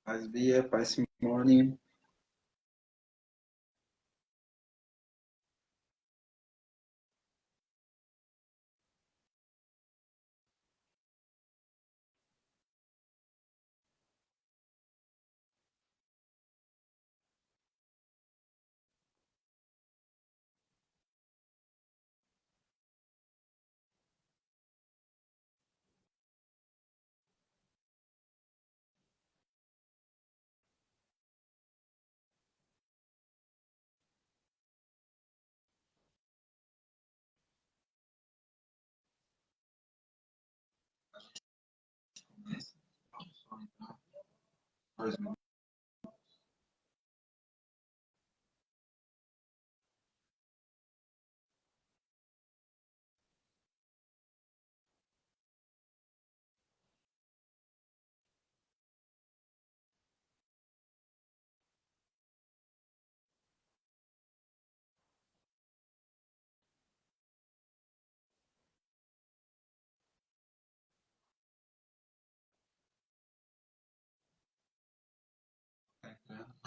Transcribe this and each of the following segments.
Paz Bia, paz Simone.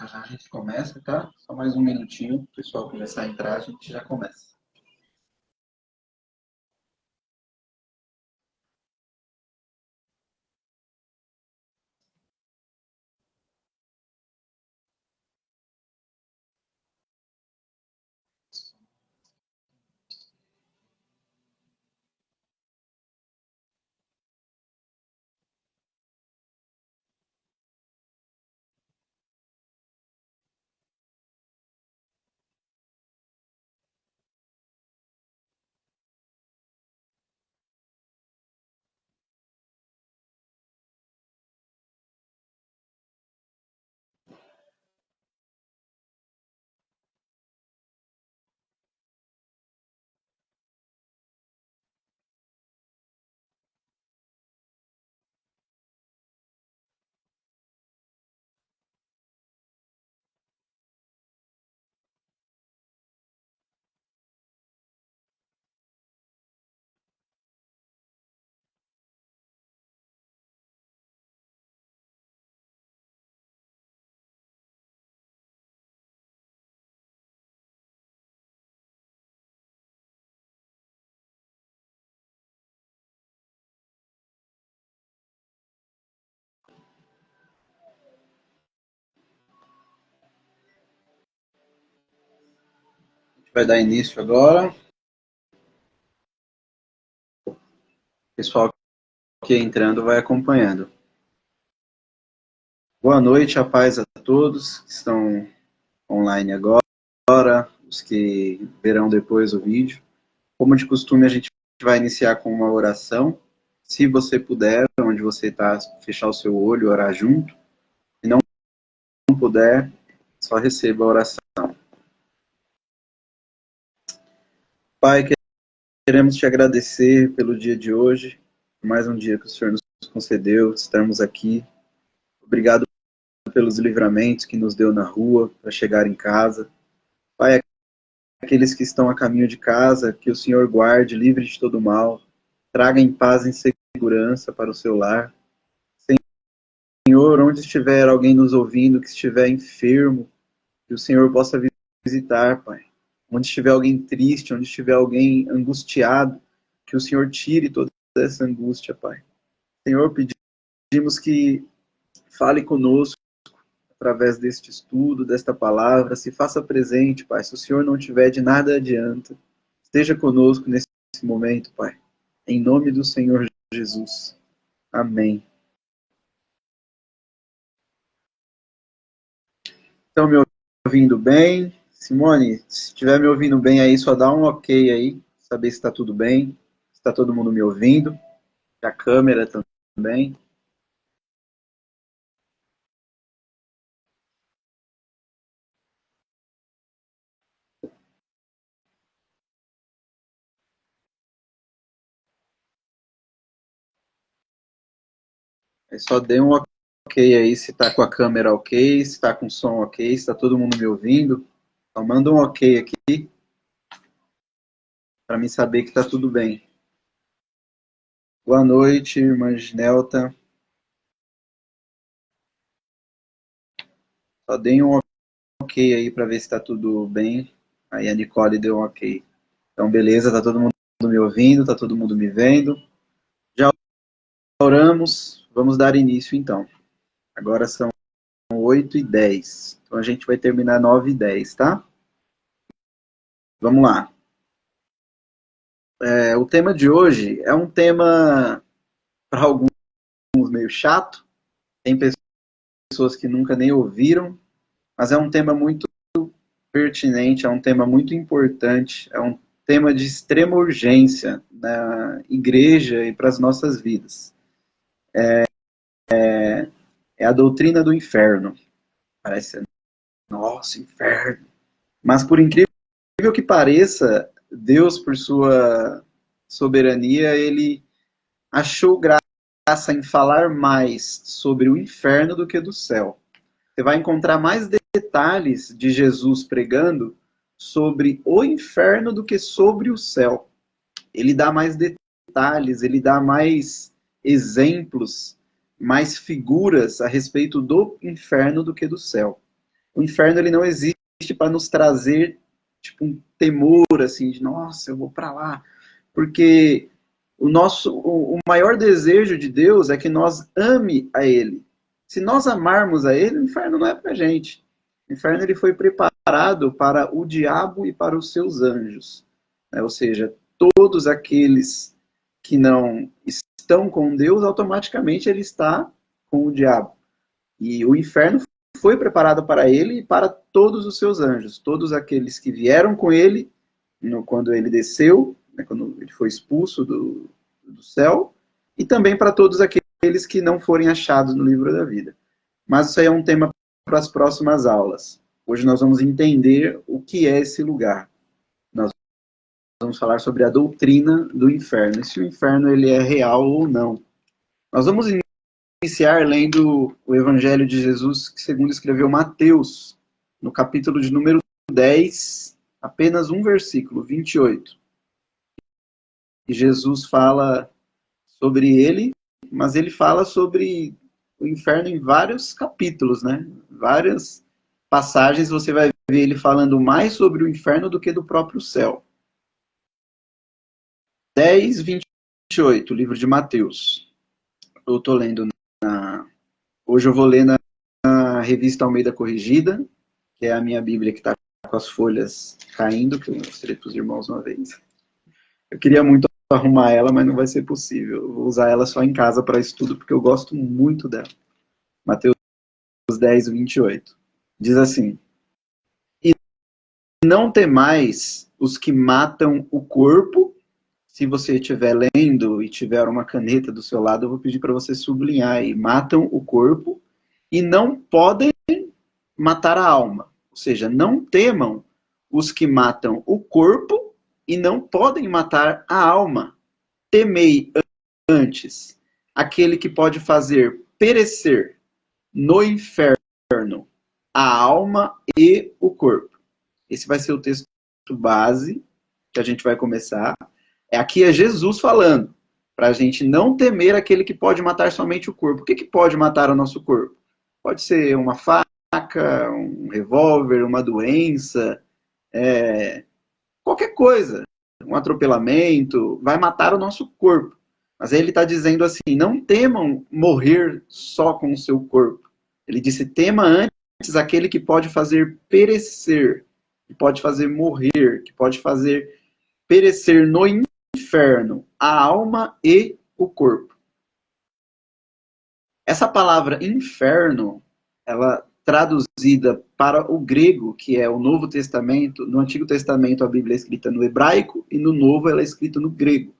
Já já a gente começa, tá? Só mais um minutinho, o pessoal começar a entrar, a gente já começa. A gente vai dar início agora. O pessoal que é entrando vai acompanhando. Boa noite, a paz a todos que estão online agora, os que verão depois o vídeo. Como de costume, a gente vai iniciar com uma oração. Se você puder, onde você está, fechar o seu olho, orar junto. Se não puder, só receba a oração. Pai, queremos te agradecer pelo dia de hoje, mais um dia que o Senhor nos concedeu, estamos aqui. Obrigado pelos livramentos que nos deu na rua para chegar em casa. Pai, aqueles que estão a caminho de casa, que o Senhor guarde, livre de todo mal, traga em paz e em segurança para o seu lar. Senhor, onde estiver alguém nos ouvindo que estiver enfermo, que o Senhor possa visitar, Pai. Onde estiver alguém triste, onde estiver alguém angustiado, que o Senhor tire toda essa angústia, Pai. Senhor, pedimos que fale conosco através deste estudo, desta palavra, se faça presente, Pai. Se o Senhor não tiver, de nada adianta. Esteja conosco nesse momento, Pai. Em nome do Senhor Jesus. Amém. Estão me ouvindo bem? Simone, se estiver me ouvindo bem aí, só dá um ok aí, saber se está tudo bem, se está todo mundo me ouvindo, a câmera também. Aí só dê um ok aí se está com a câmera ok, se está com o som ok, se está todo mundo me ouvindo. Só manda um ok aqui para mim saber que está tudo bem. Boa noite, irmã Ginelta. Só deem um ok aí para ver se está tudo bem. Aí a Nicole deu um ok. Então, beleza, tá todo mundo me ouvindo, tá todo mundo me vendo. Já oramos, vamos dar início então. Agora são 8h10. Então a gente vai terminar 9h10, tá? Vamos lá. O tema de hoje é um tema, para alguns, meio chato. Tem pessoas que nunca nem ouviram, mas é um tema muito pertinente, é um tema muito importante, é um tema de extrema urgência na igreja e para as nossas vidas. É a doutrina do inferno. Parece, nossa, inferno. Mas por incrível que pareça, Deus, por sua soberania, ele achou graça em falar mais sobre o inferno do que do céu. Você vai encontrar mais detalhes de Jesus pregando sobre o inferno do que sobre o céu. Ele dá mais detalhes, ele dá mais exemplos, mais figuras a respeito do inferno do que do céu. O inferno ele não existe para nos trazer tipo um temor assim de nossa, eu vou para lá, porque o maior desejo de Deus é que nós ame a Ele. Se nós amarmos a Ele, o inferno não é para a gente. O inferno ele foi preparado para o diabo e para os seus anjos, né? Ou seja, todos aqueles que não estão com Deus, automaticamente ele está com o diabo. E o inferno foi preparado para ele e para todos os seus anjos, todos aqueles que vieram com ele quando ele desceu, né, quando ele foi expulso do céu, e também para todos aqueles que não forem achados no livro da vida. Mas isso aí é um tema para as próximas aulas. Hoje nós vamos entender o que é esse lugar. Nós vamos falar sobre a doutrina do inferno, e se o inferno ele é real ou não. Nós vamos iniciar lendo o Evangelho de Jesus, segundo escreveu Mateus, no capítulo de número 10, apenas um versículo, 28. E Jesus fala sobre ele, mas ele fala sobre o inferno em vários capítulos, né? Várias passagens você vai ver ele falando mais sobre o inferno do que do próprio céu. 10, 28, livro de Mateus. Eu estou lendo hoje eu vou ler na revista Almeida Corrigida, que é a minha Bíblia que está com as folhas caindo, que eu mostrei para os irmãos uma vez. Eu queria muito arrumar ela, mas não vai ser possível. Eu vou usar ela só em casa para estudo, porque eu gosto muito dela. Mateus 10, 28. Diz assim: E não temais os que matam o corpo. Se você estiver lendo e tiver uma caneta do seu lado, eu vou pedir para você sublinhar aí. Matam o corpo e não podem matar a alma. Ou seja, não temam os que matam o corpo e não podem matar a alma. Temei antes aquele que pode fazer perecer no inferno a alma e o corpo. Esse vai ser o texto base que a gente vai começar. Aqui é Jesus falando, para a gente não temer aquele que pode matar somente o corpo. O que pode matar o nosso corpo? Pode ser uma faca, um revólver, uma doença, qualquer coisa, um atropelamento, vai matar o nosso corpo. Mas aí ele está dizendo assim, não temam morrer só com o seu corpo. Ele disse, tema antes aquele que pode fazer perecer, que pode fazer morrer, que pode fazer perecer no inferno a alma e o corpo. Essa palavra inferno, ela traduzida para o grego, que é o Novo Testamento, no Antigo Testamento a Bíblia é escrita no hebraico e no Novo ela é escrita no grego.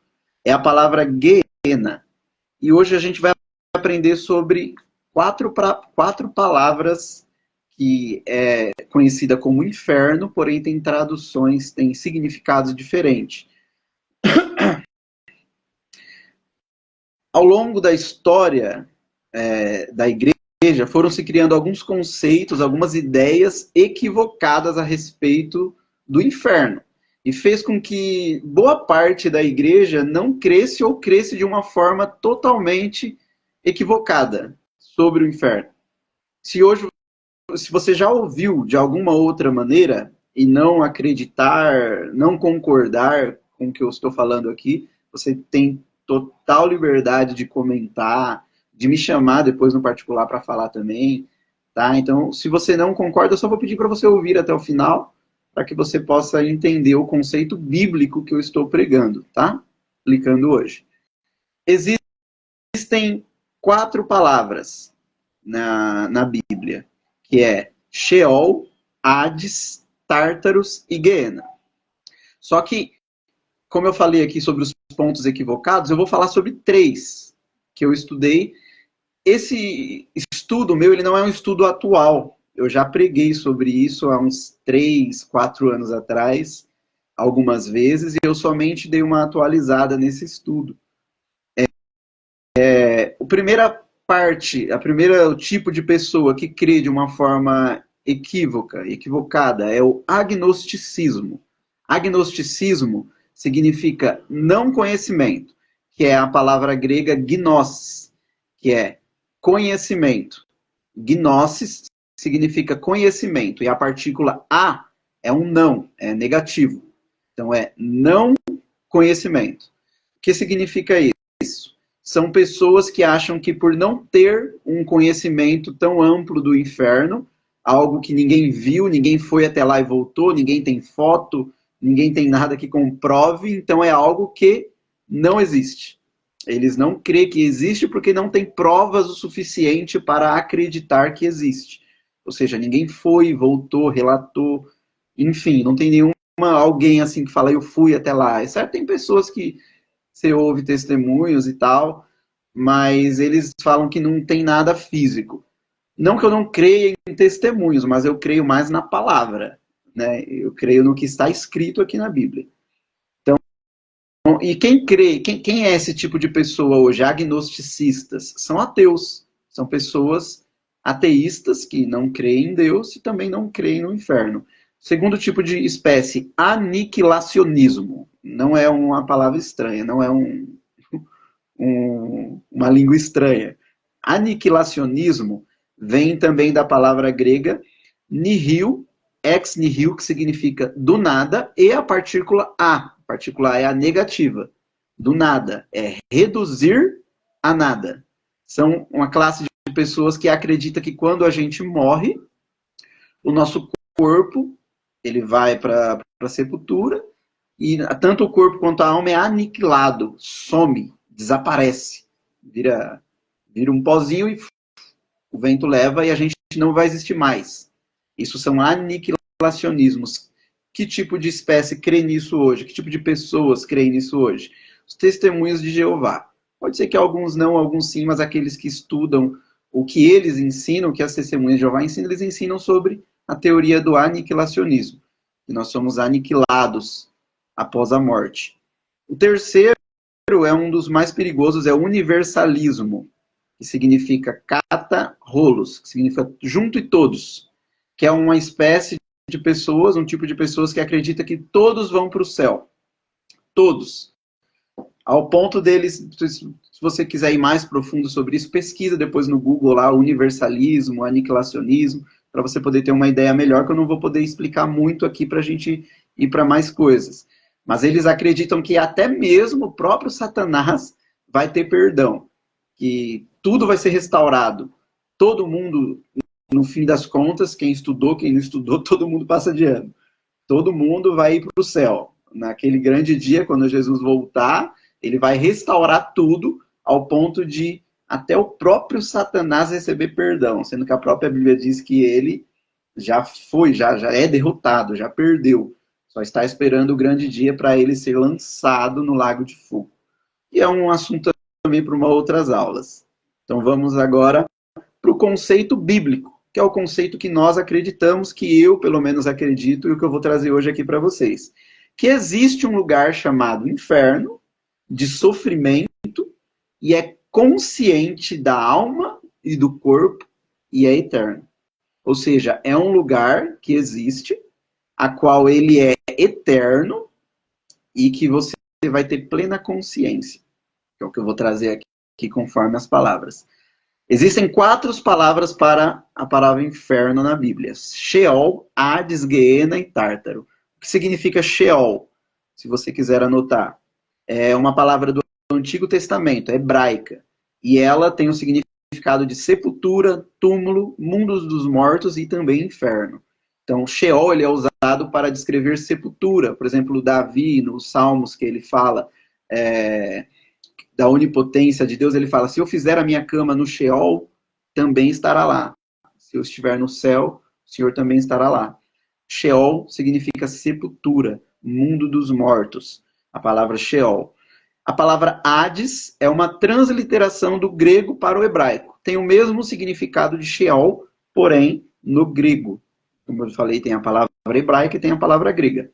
É a palavra Gehenna. E hoje a gente vai aprender sobre quatro palavras que é conhecida como inferno, porém tem traduções, tem significados diferentes. Ao longo da história da igreja, foram se criando alguns conceitos, algumas ideias equivocadas a respeito do inferno. E fez com que boa parte da igreja não cresce ou cresce de uma forma totalmente equivocada sobre o inferno. Se hoje se você já ouviu de alguma outra maneira e não acreditar, não concordar com o que eu estou falando aqui, você tem total liberdade de comentar, de me chamar depois no particular para falar também, tá? Então, se você não concorda, eu só vou pedir para você ouvir até o final, para que você possa entender o conceito bíblico que eu estou pregando, tá? Explicando hoje. Existem 4 palavras na Bíblia, que é Sheol, Hades, Tártaros e Guiena. Só que, como eu falei aqui sobre os pontos equivocados, eu vou falar sobre 3 que eu estudei. Esse estudo meu, ele não é um estudo atual. Eu já preguei sobre isso há uns 3, 4 anos atrás, algumas vezes, e eu somente dei uma atualizada nesse estudo. A primeira parte, o tipo de pessoa que crê de uma forma equivocada, é o agnosticismo. Agnosticismo significa não conhecimento, que é a palavra grega gnosis, que é conhecimento. Gnosis significa conhecimento, e a partícula a é um não, é negativo. Então é não conhecimento. O que significa isso? São pessoas que acham que por não ter um conhecimento tão amplo do inferno, algo que ninguém viu, ninguém foi até lá e voltou, ninguém tem foto, ninguém tem nada que comprove, então é algo que não existe. Eles não creem que existe porque não tem provas o suficiente para acreditar que existe. Ou seja, ninguém foi, voltou, relatou, enfim, não tem nenhuma alguém assim que fala eu fui até lá. Exceto tem pessoas que você ouve testemunhos e tal, mas eles falam que não tem nada físico. Não que eu não creia em testemunhos, mas eu creio mais na palavra, né? Eu creio no que está escrito aqui na Bíblia. Então, e quem crê, quem é esse tipo de pessoa hoje? Agnosticistas. São ateus. São pessoas ateístas que não creem em Deus e também não creem no inferno. Segundo tipo de espécie, aniquilacionismo. Não é uma palavra estranha, não é uma língua estranha. Aniquilacionismo vem também da palavra grega nihil, ex nihil, que significa do nada, e a partícula a. A partícula a é a negativa. Do nada. É reduzir a nada. São uma classe de pessoas que acredita que quando a gente morre, o nosso corpo ele vai para a sepultura e tanto o corpo quanto a alma é aniquilado, some, desaparece, vira um pozinho e o vento leva e a gente não vai existir mais. Isso são aniquilacionismos. Que tipo de espécie crê nisso hoje? Que tipo de pessoas creem nisso hoje? Os testemunhos de Jeová. Pode ser que alguns não, alguns sim, mas aqueles que estudam o que eles ensinam, o que as testemunhas de Jeová ensinam, eles ensinam sobre a teoria do aniquilacionismo. Que nós somos aniquilados após a morte. O terceiro é um dos mais perigosos, é o universalismo, que significa cata rolos, que significa junto e todos, que é uma espécie de pessoas, um tipo de pessoas que acredita que todos vão para o céu. Todos. Ao ponto deles, se você quiser ir mais profundo sobre isso, pesquisa depois no Google lá, universalismo, aniquilacionismo, para você poder ter uma ideia melhor, que eu não vou poder explicar muito aqui para a gente ir para mais coisas. Mas eles acreditam que até mesmo o próprio Satanás vai ter perdão, que tudo vai ser restaurado. Todo mundo, no fim das contas, quem estudou, quem não estudou, todo mundo passa de ano. Todo mundo vai ir para o céu. Naquele grande dia, quando Jesus voltar, ele vai restaurar tudo ao ponto de até o próprio Satanás receber perdão, sendo que a própria Bíblia diz que ele já foi, já é derrotado, já perdeu. Só está esperando o grande dia para ele ser lançado no lago de fogo. E é um assunto também para uma outras aulas. Então vamos agora para o conceito bíblico, que é o conceito que nós acreditamos, que eu pelo menos acredito, e o que eu vou trazer hoje aqui para vocês. Que existe um lugar chamado inferno, de sofrimento, e é consciente da alma e do corpo, e é eterno. Ou seja, é um lugar que existe, a qual ele é eterno, e que você vai ter plena consciência, que é o que eu vou trazer aqui conforme as palavras. Existem 4 palavras para a palavra inferno na Bíblia: Sheol, Hades, Guiena e Tártaro. O que significa Sheol? Se você quiser anotar. É uma palavra do Antigo Testamento, hebraica. E ela tem o significado de sepultura, túmulo, mundos dos mortos e também inferno. Então, Sheol ele é usado para descrever sepultura. Por exemplo, Davi, nos Salmos, que ele fala da onipotência de Deus, ele fala: se eu fizer a minha cama no Sheol, também estará lá. Se eu estiver no céu, o Senhor também estará lá. Sheol significa sepultura, mundo dos mortos. A palavra Sheol. A palavra Hades é uma transliteração do grego para o hebraico. Tem o mesmo significado de Sheol, porém no grego. Como eu falei, tem a palavra hebraica e tem a palavra grega.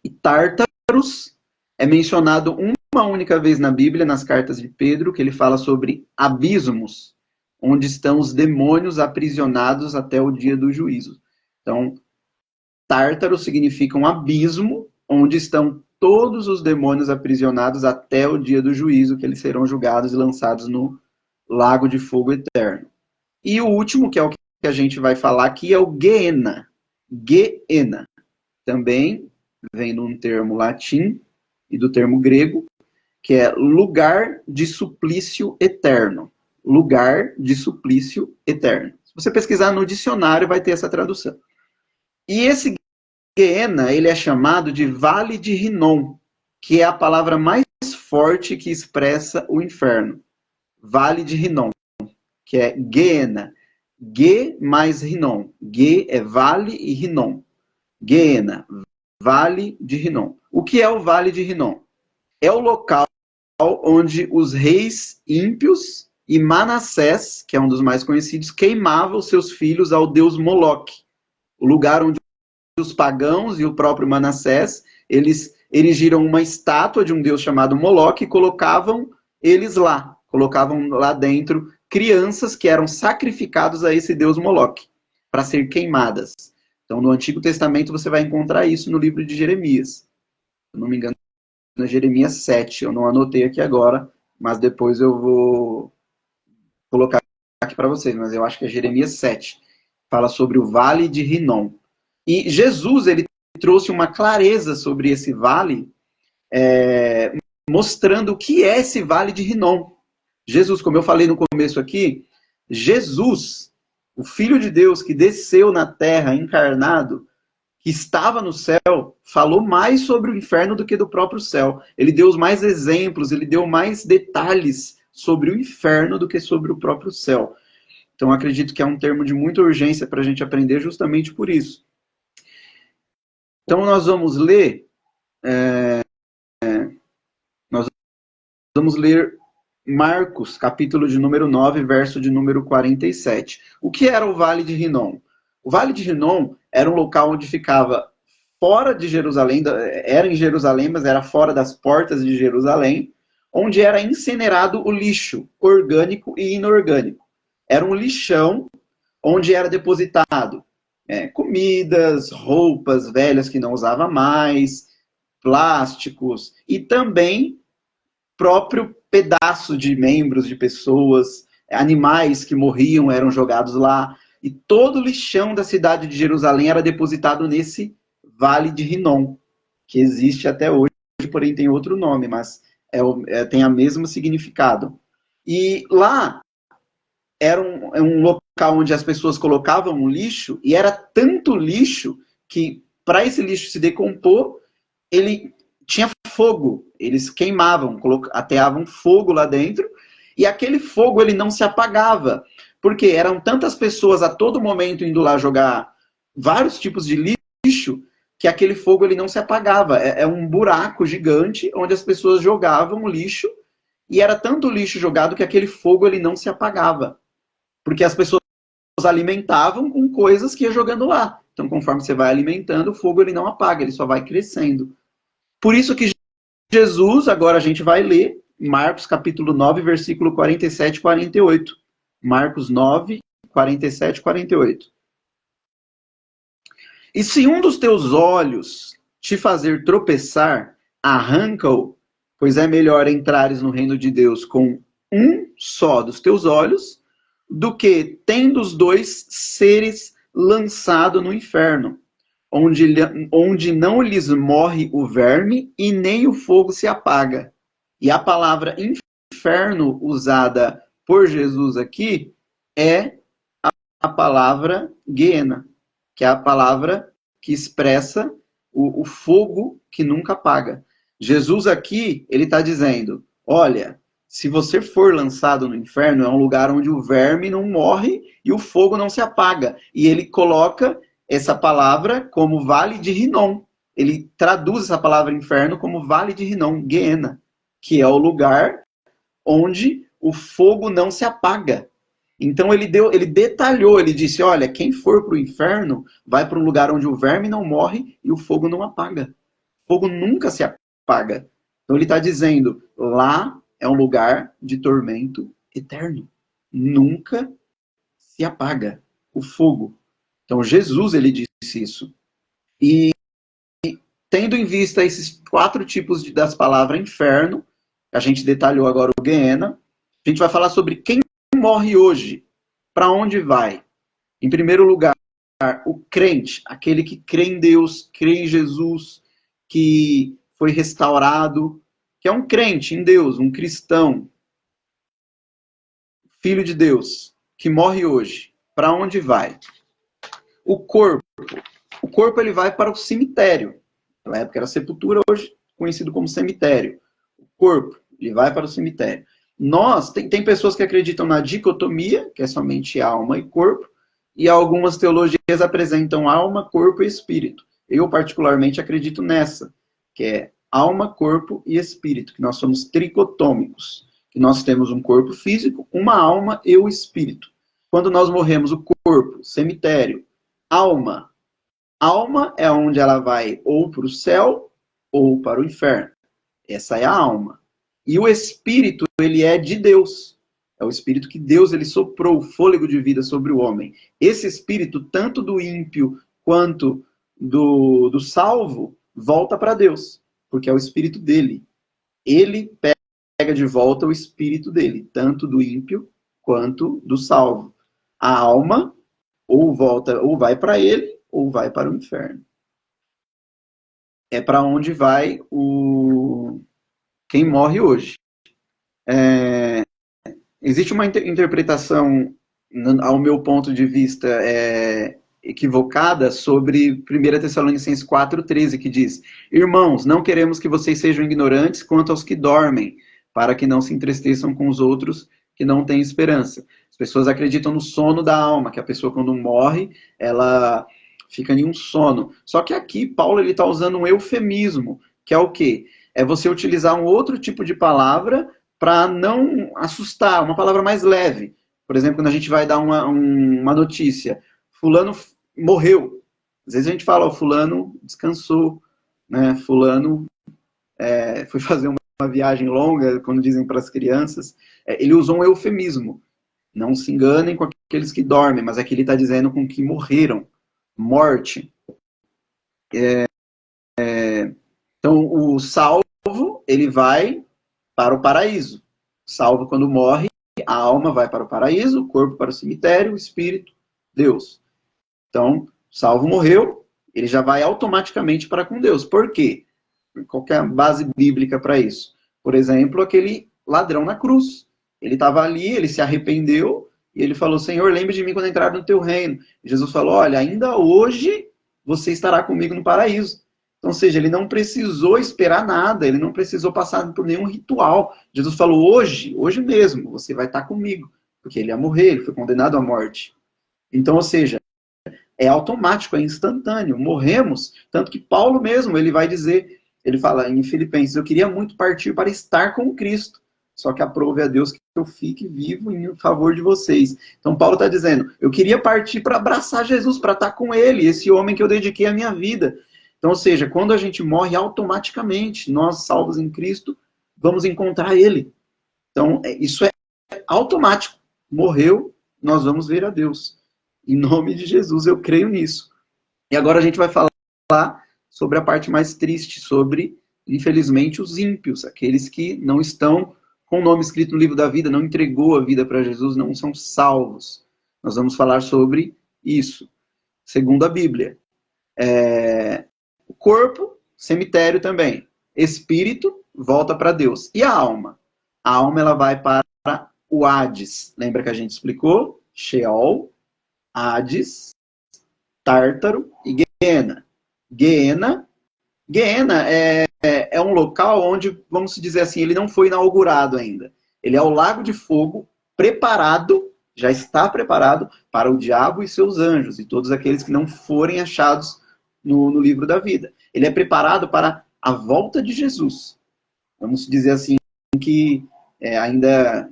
E Tártaros é mencionado uma única vez na Bíblia, nas cartas de Pedro, que ele fala sobre abismos, onde estão os demônios aprisionados até o dia do juízo. Então, Tártaro significa um abismo, onde estão todos os demônios aprisionados até o dia do juízo, que eles serão julgados e lançados no lago de fogo eterno. E o último, que é o que a gente vai falar aqui, é o Guiena. Guiena. Também vem de um termo latim e do termo grego, que é lugar de suplício eterno. Lugar de suplício eterno. Se você pesquisar no dicionário, vai ter essa tradução. E esse Guiena, ele é chamado de Vale de Rinom, que é a palavra mais forte que expressa o inferno. Vale de Rinom, que é Guiena. Ge mais Rinom. Ge é vale e Rinom. Guiena, Vale de Rinom. O que é o Vale de Rinom? É o local onde os reis ímpios e Manassés, que é um dos mais conhecidos, queimavam seus filhos ao deus Moloque. O lugar onde os pagãos e o próprio Manassés, eles erigiram uma estátua de um deus chamado Moloque e colocavam eles lá. Colocavam lá dentro crianças que eram sacrificadas a esse deus Moloque, para ser queimadas. Então, no Antigo Testamento, você vai encontrar isso no livro de Jeremias. Se eu não me engano, é Jeremias 7. Eu não anotei aqui agora, mas depois eu vou colocar aqui para vocês. Mas eu acho que é Jeremias 7. Fala sobre o Vale de Rinom. E Jesus, ele trouxe uma clareza sobre esse vale, mostrando o que é esse Vale de Rinom. Jesus, como eu falei no começo aqui, Jesus, o Filho de Deus que desceu na terra encarnado, que estava no céu, falou mais sobre o inferno do que do próprio céu. Ele deu mais exemplos, ele deu mais detalhes sobre o inferno do que sobre o próprio céu. Então, acredito que é um termo de muita urgência para a gente aprender justamente por isso. Então, nós vamos ler Marcos, capítulo de número 9, verso de número 47. O que era o Vale de Rinom? O Vale de Rinom era um local onde ficava fora de Jerusalém, era em Jerusalém, mas era fora das portas de Jerusalém, onde era incinerado o lixo orgânico e inorgânico. Era um lixão onde era depositado comidas, roupas velhas que não usava mais, plásticos e também próprio pedaço de membros de pessoas, animais que morriam eram jogados lá, e todo o lixão da cidade de Jerusalém era depositado nesse Vale de Rinom, que existe até hoje, porém tem outro nome, mas tem o mesmo significado. E lá era um local onde as pessoas colocavam um lixo, e era tanto lixo que, para esse lixo se decompor, ele tinha fogo, eles queimavam, ateavam fogo lá dentro, e aquele fogo ele não se apagava, porque eram tantas pessoas a todo momento indo lá jogar vários tipos de lixo, que aquele fogo ele não se apagava. É um buraco gigante onde as pessoas jogavam lixo, e era tanto lixo jogado que aquele fogo ele não se apagava, porque as pessoas alimentavam com coisas que ia jogando lá. Então, conforme você vai alimentando, o fogo ele não apaga, ele só vai crescendo. Por isso que Jesus, agora a gente vai ler Marcos capítulo 9, versículo 47 e 48. Marcos 9, 47 e 48. E se um dos teus olhos te fazer tropeçar, arranca-o, pois é melhor entrares no reino de Deus com um só dos teus olhos, do que tendo os dois seres lançado no inferno, onde não lhes morre o verme e nem o fogo se apaga. E a palavra inferno usada por Jesus aqui é a palavra Gehenna, que é a palavra que expressa o fogo que nunca apaga. Jesus aqui, ele está dizendo, olha, se você for lançado no inferno, é um lugar onde o verme não morre e o fogo não se apaga. E ele coloca essa palavra como vale de Rinom. Ele traduz essa palavra inferno como vale de Rinom, Gehenna, que é o lugar onde o fogo não se apaga. Então ele detalhou, ele disse, olha, quem for para o inferno vai para um lugar onde o verme não morre e o fogo não apaga. O fogo nunca se apaga. Então ele está dizendo, lá é um lugar de tormento eterno. Nunca se apaga o fogo. Então Jesus, ele disse isso. E tendo em vista esses 4 tipos das palavras inferno, a gente detalhou agora o Gehenna, a gente vai falar sobre quem morre hoje, para onde vai? Em primeiro lugar, o crente, aquele que crê em Deus, crê em Jesus, que foi restaurado, que é um crente em Deus, um cristão, filho de Deus, que morre hoje. Para onde vai? O corpo ele vai para o cemitério. Na época era sepultura, hoje conhecido como cemitério. O corpo, ele vai para o cemitério. Tem pessoas que acreditam na dicotomia, que é somente alma e corpo, e algumas teologias apresentam alma, corpo e espírito. Eu, particularmente, acredito nessa, que é alma, corpo e espírito, que nós somos tricotômicos, que nós temos um corpo físico, uma alma e o espírito. Quando nós morremos, o corpo, cemitério, alma. Alma é onde ela vai ou para o céu ou para o inferno. Essa é a alma. E o espírito, ele é de Deus. É o espírito que Deus ele soprou o fôlego de vida sobre o homem. Esse espírito, tanto do ímpio quanto do salvo, volta para Deus, porque é o espírito dele. Ele pega de volta o espírito dele, tanto do ímpio quanto do salvo. A alma ou volta, ou vai para ele, ou vai para o inferno. É para onde vai quem morre hoje. Existe uma interpretação, ao meu ponto de vista, equivocada sobre 1 Tessalonicenses 4,13, que diz: Irmãos, não queremos que vocês sejam ignorantes quanto aos que dormem, para que não se entristeçam com os outros que não têm esperança. As pessoas acreditam no sono da alma, que a pessoa quando morre, ela fica em um sono. Só que aqui, Paulo está usando um eufemismo, que é o quê? É você utilizar um outro tipo de palavra para não assustar, uma palavra mais leve. Por exemplo, quando a gente vai dar uma notícia, fulano morreu. Às vezes a gente fala, fulano descansou, né? Fulano foi fazer uma viagem longa, quando dizem para as crianças. Ele usou um eufemismo. Não se enganem com aqueles que dormem, mas aqui ele está dizendo com que morreram. Morte. Então, o salvo, ele vai para o paraíso. Salvo quando morre, a alma vai para o paraíso, o corpo para o cemitério, o espírito, Deus. Então, salvo morreu, ele já vai automaticamente para com Deus. Por quê? Qual que é a base bíblica para isso? Por exemplo, aquele ladrão na cruz. Ele estava ali, ele se arrependeu, e ele falou, Senhor, lembre de mim quando entrar no teu reino. E Jesus falou, olha, ainda hoje você estará comigo no paraíso. Então, ou seja, ele não precisou esperar nada, ele não precisou passar por nenhum ritual. Jesus falou, hoje mesmo, você vai estar comigo, porque ele ia morrer, ele foi condenado à morte. Então, ou seja, é automático, é instantâneo, morremos, tanto que Paulo mesmo, ele vai dizer, ele fala em Filipenses, eu queria muito partir para estar com Cristo, só que aprove a Deus que eu fique vivo em favor de vocês. Então Paulo está dizendo, eu queria partir para abraçar Jesus, para estar com ele, esse homem que eu dediquei a minha vida. Então, ou seja, quando a gente morre, automaticamente, nós salvos em Cristo, vamos encontrar ele. Então, isso é automático. Morreu, nós vamos ver a Deus. Em nome de Jesus, eu creio nisso. E agora a gente vai falar sobre a parte mais triste, sobre, infelizmente, os ímpios, aqueles que não estão com o nome escrito no livro da vida, não entregou a vida para Jesus, não são salvos. Nós vamos falar sobre isso, segundo a Bíblia. O corpo, cemitério também. Espírito, volta para Deus. E a alma? A alma ela vai para o Hades. Lembra que a gente explicou? Sheol, Hades, Tártaro e Guiena. Guiena é um local onde, vamos dizer assim, ele não foi inaugurado ainda. Ele é o lago de fogo preparado, já está preparado para o diabo e seus anjos, e todos aqueles que não forem achados no livro da vida. Ele é preparado para a volta de Jesus. Vamos dizer assim, que ainda...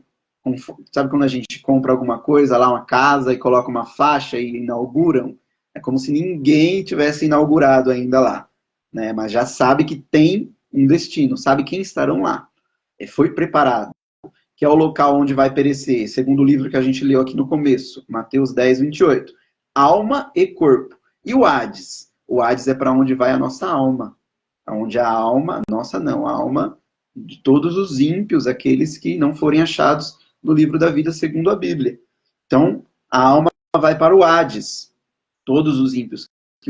Sabe quando a gente compra alguma coisa lá, uma casa, e coloca uma faixa e inauguram? É como se ninguém tivesse inaugurado ainda lá, né? Mas já sabe que tem um destino, sabe quem estarão lá. Foi preparado, que é o local onde vai perecer, segundo o livro que a gente leu aqui no começo, Mateus 10, 28. Alma e corpo. E o Hades? O Hades é para onde vai a nossa alma. Onde a alma, nossa não, a alma de todos os ímpios, aqueles que não forem achados no livro da vida segundo a Bíblia. Então, a alma vai para o Hades. Todos os ímpios que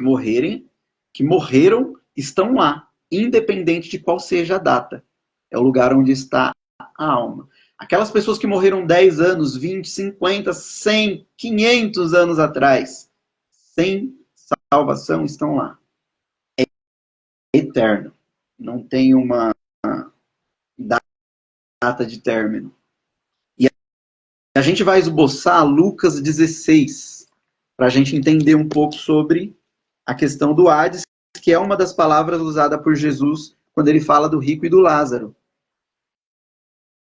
morreram, estão lá, independente de qual seja a data. É o lugar onde está a alma. Aquelas pessoas que morreram 10 anos, 20, 50, 100, 500 anos atrás, sem salvação, estão lá. É eterno. Não tem uma data de término. E a gente vai esboçar Lucas 16, para a gente entender um pouco sobre a questão do Hades, que é uma das palavras usada por Jesus quando ele fala do rico e do Lázaro.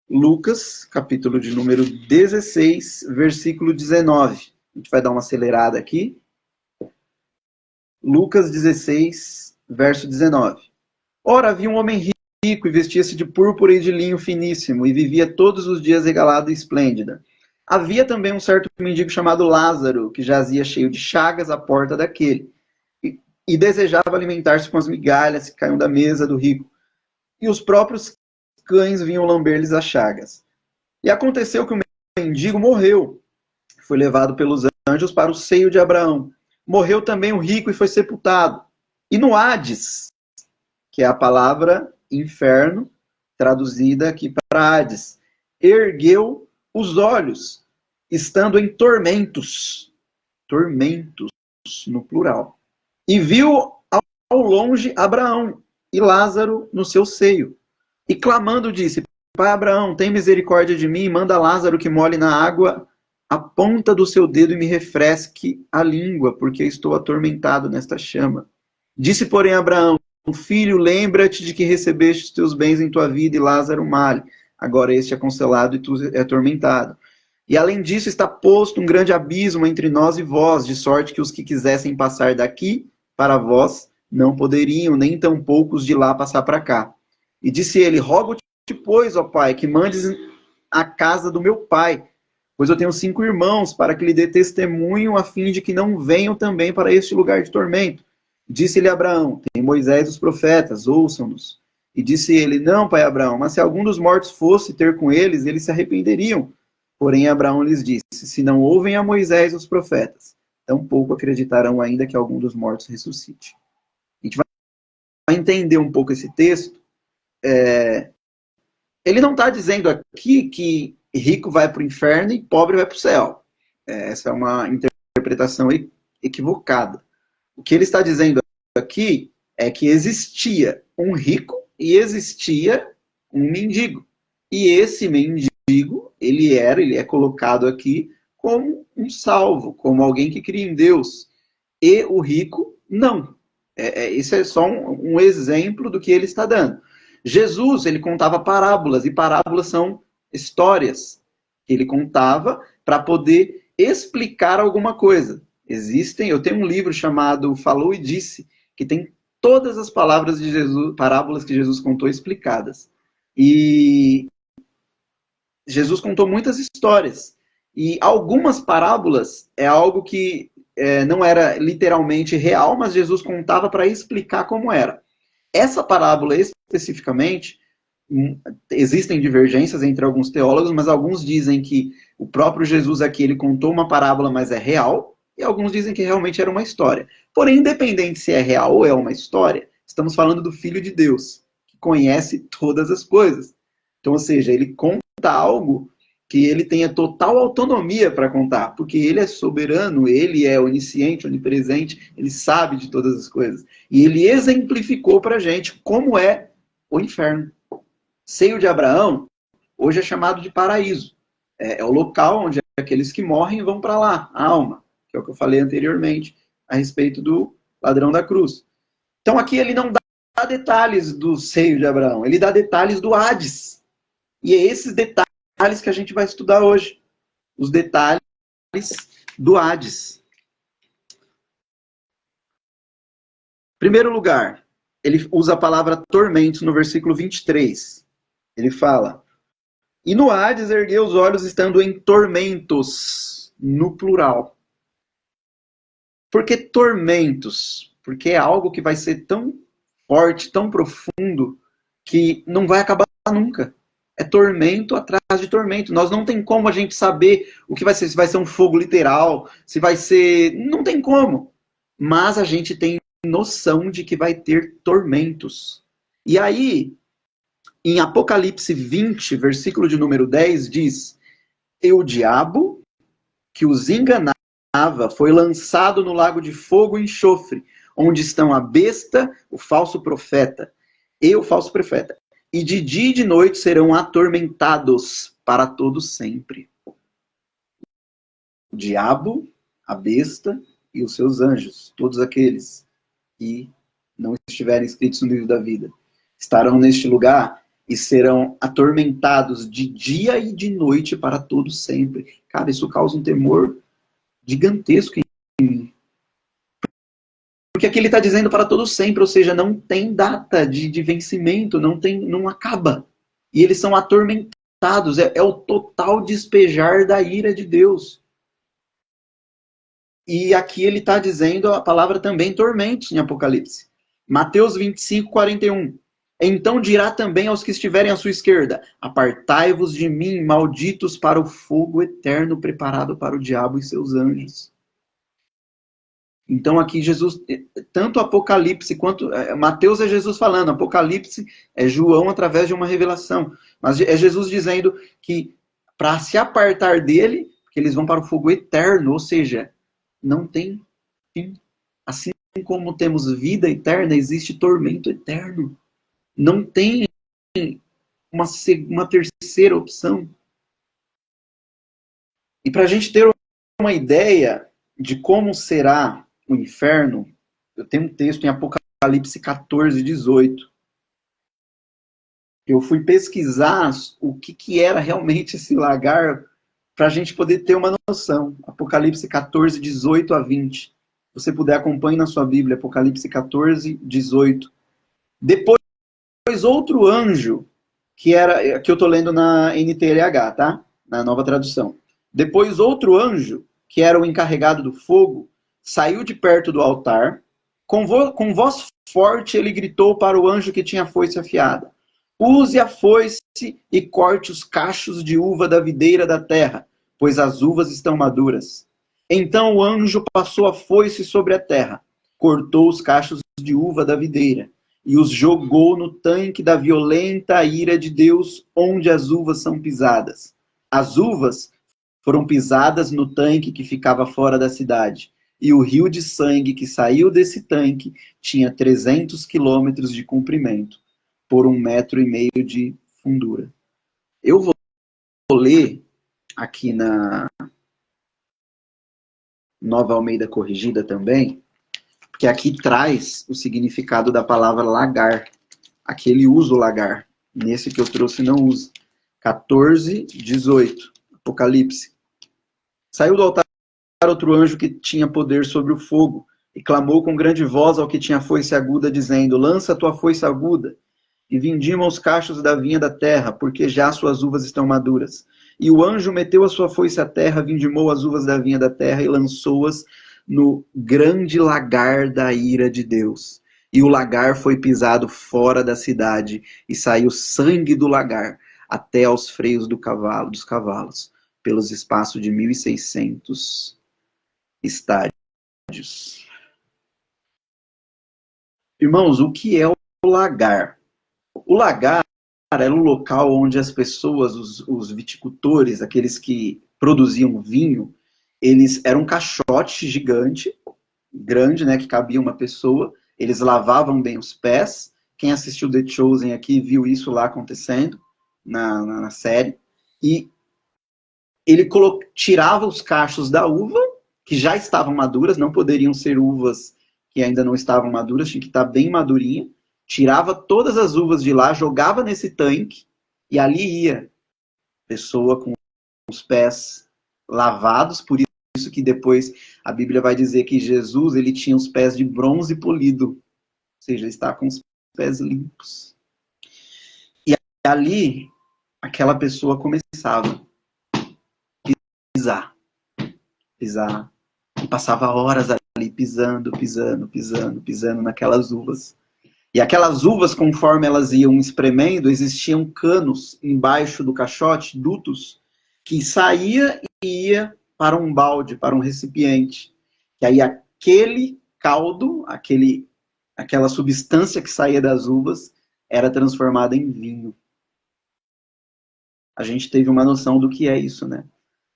Lucas, capítulo de número 16, versículo 19. A gente vai dar uma acelerada aqui. Lucas 16, verso 19. Ora, havia um homem rico e vestia-se de púrpura e de linho finíssimo, e vivia todos os dias regalado e esplêndida. Havia também um certo mendigo chamado Lázaro, que jazia cheio de chagas à porta daquele, e desejava alimentar-se com as migalhas que caíam da mesa do rico. E os próprios cães vinham lamber-lhes as chagas. E aconteceu que o mendigo morreu. Foi levado pelos anjos para o seio de Abraão. Morreu também o rico e foi sepultado. E no Hades, que é a palavra inferno, traduzida aqui para Hades, ergueu os olhos, estando em tormentos no plural, e viu ao longe Abraão e Lázaro no seu seio. E clamando disse, Pai Abraão, tem misericórdia de mim, manda Lázaro que molhe na água a ponta do seu dedo e me refresque a língua, porque estou atormentado nesta chama. Disse, porém, Abraão, filho, lembra-te de que recebeste os teus bens em tua vida e Lázaro male. Agora este é consolado e tu é atormentado. E além disso está posto um grande abismo entre nós e vós, de sorte que os que quisessem passar daqui para vós não poderiam, nem tampouco os de lá passar para cá. E disse ele, rogo-te, pois, ó pai, que mandes a casa do meu pai, pois eu tenho 5 irmãos, para que lhe dê testemunho, a fim de que não venham também para este lugar de tormento. Disse-lhe Abraão, tem Moisés e os profetas, ouçam-nos. E disse ele, não, pai Abraão, mas se algum dos mortos fosse ter com eles, eles se arrependeriam. Porém Abraão lhes disse, se não ouvem a Moisés e os profetas, tampouco acreditarão ainda que algum dos mortos ressuscite. A gente vai entender um pouco esse texto. Ele não está dizendo aqui que rico vai para o inferno e pobre vai para o céu. Essa é uma interpretação equivocada. O que ele está dizendo aqui é que existia um rico e existia um mendigo. E esse mendigo, ele é colocado aqui como um salvo, como alguém que cria em Deus. E o rico, não. Isso é só um exemplo do que ele está dando. Jesus, ele contava parábolas, e parábolas são histórias que ele contava para poder explicar alguma coisa. Eu tenho um livro chamado Falou e Disse, que tem todas as palavras de Jesus, parábolas que Jesus contou explicadas. E Jesus contou muitas histórias. E algumas parábolas é algo que não era literalmente real, mas Jesus contava para explicar como era. Essa parábola especificamente existem divergências entre alguns teólogos, mas alguns dizem que o próprio Jesus aqui ele contou uma parábola, mas é real, e alguns dizem que realmente era uma história. Porém, independente se é real ou é uma história, estamos falando do Filho de Deus, que conhece todas as coisas. Então, ou seja, ele conta algo que ele tenha total autonomia para contar, porque ele é soberano, ele é onisciente, onipresente, ele sabe de todas as coisas. E ele exemplificou para a gente como é o inferno. Seio de Abraão, hoje é chamado de paraíso. É o local onde aqueles que morrem vão para lá, a alma, que é o que eu falei anteriormente, a respeito do ladrão da cruz. Então aqui ele não dá detalhes do seio de Abraão, ele dá detalhes do Hades. E é esses detalhes que a gente vai estudar hoje. Os detalhes do Hades. Em primeiro lugar, ele usa a palavra tormentos no versículo 23. Ele fala: e no Hades ergueu os olhos estando em tormentos, no plural. Por que tormentos? Porque é algo que vai ser tão forte, tão profundo, que não vai acabar nunca. É tormento atrás de tormento. Nós não tem como a gente saber o que vai ser, se vai ser um fogo literal, se vai ser... Não tem como. Mas a gente tem noção de que vai ter tormentos. E aí, em Apocalipse 20, versículo de número 10, diz: e o diabo, que os enganava, foi lançado no lago de fogo e enxofre, onde estão a besta, o falso profeta, e o falso profeta. E de dia e de noite serão atormentados para todo sempre. O diabo, a besta e os seus anjos, todos aqueles que não estiverem escritos no livro da vida, estarão neste lugar e serão atormentados de dia e de noite para todo sempre. Cara, isso causa um temor gigantesco em mim. Porque aqui ele está dizendo para todo sempre, ou seja, não tem data de vencimento, não acaba. E eles são atormentados, é o total despejar da ira de Deus. E aqui ele está dizendo a palavra também tormentos em Apocalipse. Mateus 25, 41. Então dirá também aos que estiverem à sua esquerda: apartai-vos de mim, malditos, para o fogo eterno preparado para o diabo e seus anjos. Então aqui Jesus, tanto Apocalipse quanto... Mateus é Jesus falando, Apocalipse é João através de uma revelação. Mas é Jesus dizendo que para se apartar dele, que eles vão para o fogo eterno, ou seja, não tem fim. Assim como temos vida eterna, existe tormento eterno. Não tem uma terceira opção. E para a gente ter uma ideia de como será o inferno, eu tenho um texto em Apocalipse 14, 18. Eu fui pesquisar o que era realmente esse lagar para a gente poder ter uma noção. Apocalipse 14, 18 a 20. Se você puder, acompanhe na sua Bíblia, Apocalipse 14, 18. Depois, outro anjo, que eu estou lendo na NTLH, tá? Na nova tradução. Depois, outro anjo, que era o encarregado do fogo, saiu de perto do altar, com voz forte ele gritou para o anjo que tinha a foice afiada: use a foice e corte os cachos de uva da videira da terra, pois as uvas estão maduras. Então o anjo passou a foice sobre a terra, cortou os cachos de uva da videira e os jogou no tanque da violenta ira de Deus, onde as uvas são pisadas. As uvas foram pisadas no tanque que ficava fora da cidade. E o rio de sangue que saiu desse tanque tinha 300 quilômetros de comprimento, por 1,5 metro de fundura. Eu vou ler aqui na Nova Almeida Corrigida também, porque aqui traz o significado da palavra lagar. Aqui ele usa o lagar. Nesse que eu trouxe não usa. 14, 18. Apocalipse. Saiu do altar outro anjo que tinha poder sobre o fogo, e clamou com grande voz ao que tinha foice aguda, dizendo: lança tua foice aguda, e vindima os cachos da vinha da terra, porque já suas uvas estão maduras. E o anjo meteu a sua foice à terra, vindimou as uvas da vinha da terra, e lançou-as no grande lagar da ira de Deus. E o lagar foi pisado fora da cidade, e saiu sangue do lagar até aos freios dos cavalos, pelos espaços de 1.600 estádios. Irmãos, o que é o lagar? O lagar era o local onde as pessoas, os viticultores, aqueles que produziam vinho, eles eram um caixote gigante, grande, né, que cabia uma pessoa, eles lavavam bem os pés. Quem assistiu The Chosen aqui viu isso lá acontecendo na série. E ele tirava os cachos da uva, que já estavam maduras, não poderiam ser uvas que ainda não estavam maduras, tinha que estar bem madurinha. Tirava todas as uvas de lá, jogava nesse tanque, e ali ia pessoa com os pés lavados, por isso que depois a Bíblia vai dizer que Jesus, ele tinha os pés de bronze polido, ou seja, ele está com os pés limpos. E ali, aquela pessoa começava a pisar, e passava horas ali pisando naquelas uvas. E aquelas uvas, conforme elas iam espremendo, existiam canos embaixo do caixote, dutos, que saía e ia para um balde, para um recipiente. E aí aquele caldo, aquela substância que saía das uvas, era transformada em vinho. A gente teve uma noção do que é isso, né?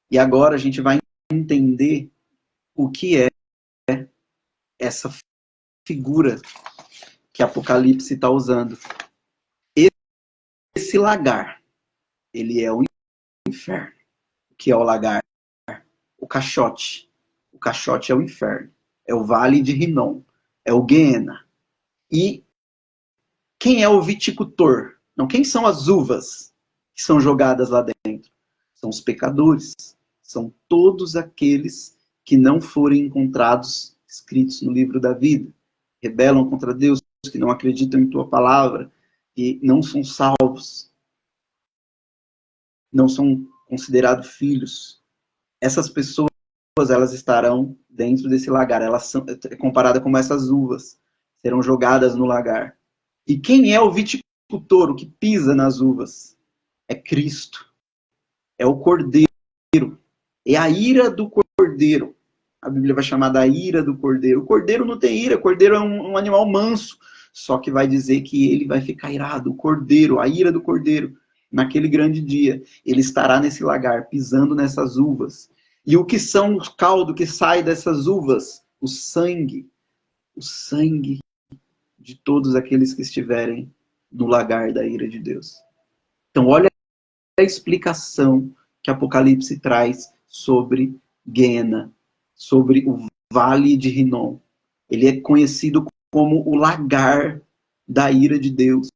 E agora a gente vai entender o que é essa figura que Apocalipse está usando. Esse lagar, ele é o inferno. O que é o lagar? O caixote. O caixote é o inferno. É o vale de Rinom. É o Guiena. E quem é o viticultor? Não, quem são as uvas que são jogadas lá dentro? São os pecadores. São todos aqueles que não forem encontrados escritos no livro da vida. Rebelam contra Deus, que não acreditam em tua palavra, que não são salvos, não são considerados filhos. Essas pessoas, elas estarão dentro desse lagar. Elas são comparadas como essas uvas, serão jogadas no lagar. E quem é o viticultor, o que pisa nas uvas? É Cristo. É o Cordeiro. É a ira do Cordeiro. A Bíblia vai chamar da ira do Cordeiro. O Cordeiro não tem ira, o Cordeiro é um animal manso. Só que vai dizer que ele vai ficar irado. O Cordeiro, a ira do Cordeiro, naquele grande dia, ele estará nesse lagar, pisando nessas uvas. E o que são os caldos que saem dessas uvas? O sangue de todos aqueles que estiverem no lagar da ira de Deus. Então, olha a explicação que Apocalipse traz sobre Guiena, sobre o Vale de Rinom. Ele é conhecido como o lagar da ira de Deus.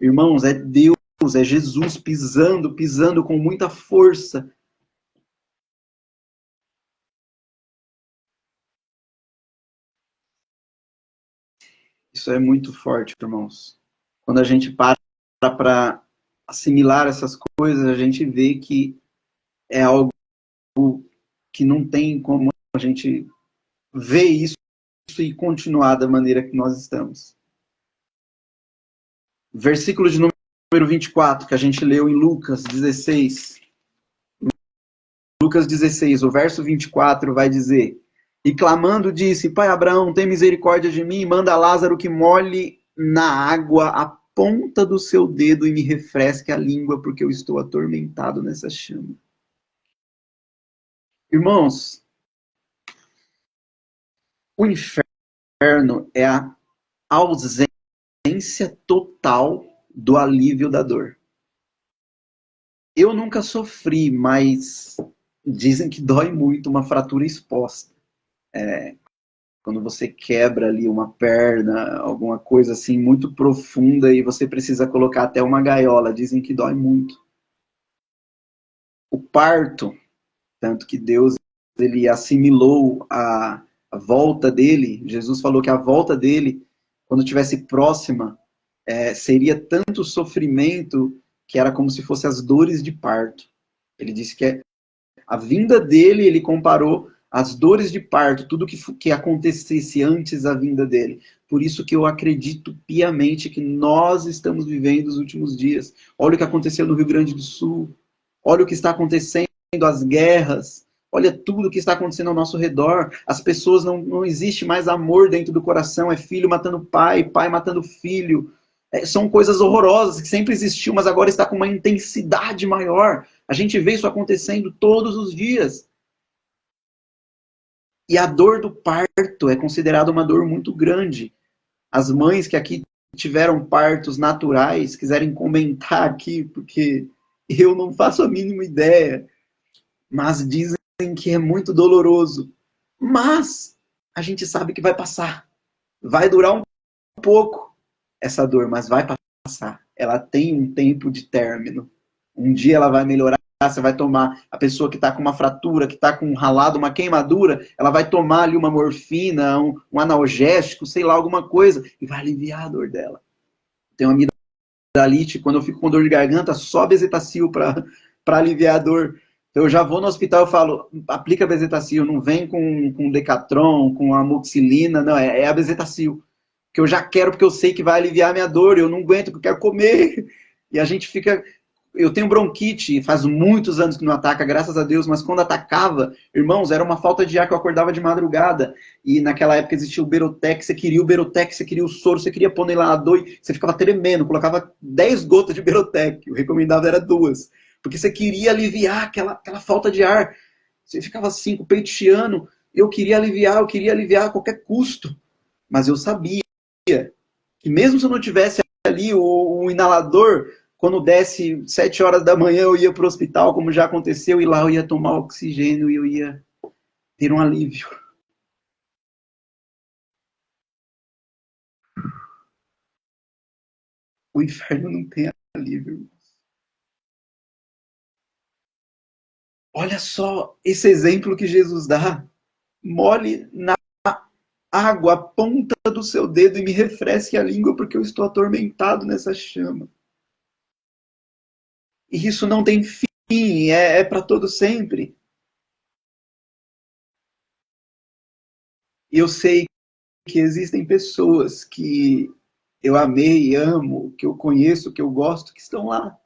Irmãos, é Deus, é Jesus pisando com muita força. Isso é muito forte, irmãos. Quando a gente para assimilar essas coisas, a gente vê que é algo que não tem como a gente ver isso e continuar da maneira que nós estamos. Versículo de número 24, que a gente leu em Lucas 16. Lucas 16, o verso 24 vai dizer: E clamando disse, Pai Abraão, tem misericórdia de mim, manda Lázaro que molhe na água a ponta do seu dedo e me refresque a língua, porque eu estou atormentado nessa chama. Irmãos, o inferno é a ausência total do alívio da dor. Eu nunca sofri, mas dizem que dói muito uma fratura exposta. Quando você quebra ali uma perna, alguma coisa assim muito profunda e você precisa colocar até uma gaiola, dizem que dói muito. O parto, tanto que Deus ele assimilou a volta dele, Jesus falou que a volta dele, quando estivesse próxima, seria tanto sofrimento que era como se fosse as dores de parto. Ele disse que a vinda dele, ele comparou as dores de parto, tudo que acontecesse antes da vinda dele, Por isso que eu acredito piamente que nós estamos vivendo os últimos dias. Olha o que aconteceu no Rio Grande do Sul. Olha o que está acontecendo, as guerras. Olha tudo o que está acontecendo ao nosso redor. As pessoas, não existe mais amor dentro do coração. É filho matando pai, pai matando filho. São coisas horrorosas que sempre existiu, mas agora está com uma intensidade maior. A gente vê isso acontecendo todos os dias. E a dor do parto é considerada uma dor muito grande. As mães que aqui tiveram partos naturais quiserem comentar aqui, porque eu não faço a mínima ideia, mas dizem que é muito doloroso. Mas a gente sabe que vai passar. Vai durar um pouco essa dor, mas vai passar. Ela tem um tempo de término. Um dia ela vai melhorar. Você vai tomar, a pessoa que está com uma fratura, que está com um ralado, uma queimadura, ela vai tomar ali uma morfina, um analgésico, sei lá, alguma coisa, e vai aliviar a dor dela. Tem uma amidalite, quando eu fico com dor de garganta, só bezetacil para aliviar a dor. Então eu já vou no hospital e falo, aplica bezetacil, não vem com Decatron, com amoxicilina, não, é a bezetacil. Que eu já quero, porque eu sei que vai aliviar a minha dor, eu não aguento, porque eu quero comer. E a gente fica... Eu tenho bronquite, faz muitos anos que não ataca, graças a Deus, mas quando atacava, irmãos, era uma falta de ar que eu acordava de madrugada. E naquela época existia o Berotec, você queria o Berotec, você queria o soro, você queria pôr nelador, e você ficava tremendo, colocava 10 gotas de Berotec, o recomendado era 2, porque você queria aliviar aquela falta de ar. Você ficava assim, com o peito chiando, eu queria aliviar a qualquer custo. Mas eu sabia que mesmo se eu não tivesse ali o inalador, quando desse 7 horas da manhã eu ia para o hospital, como já aconteceu, e lá eu ia tomar oxigênio e eu ia ter um alívio. O inferno não tem alívio. Olha só esse exemplo que Jesus dá. Molhe na água a ponta do seu dedo e me refresque a língua, porque eu estou atormentado nessa chama. E isso não tem fim, é para todo sempre. E eu sei que existem pessoas que eu amei, amo, que eu conheço, que eu gosto, que estão lá.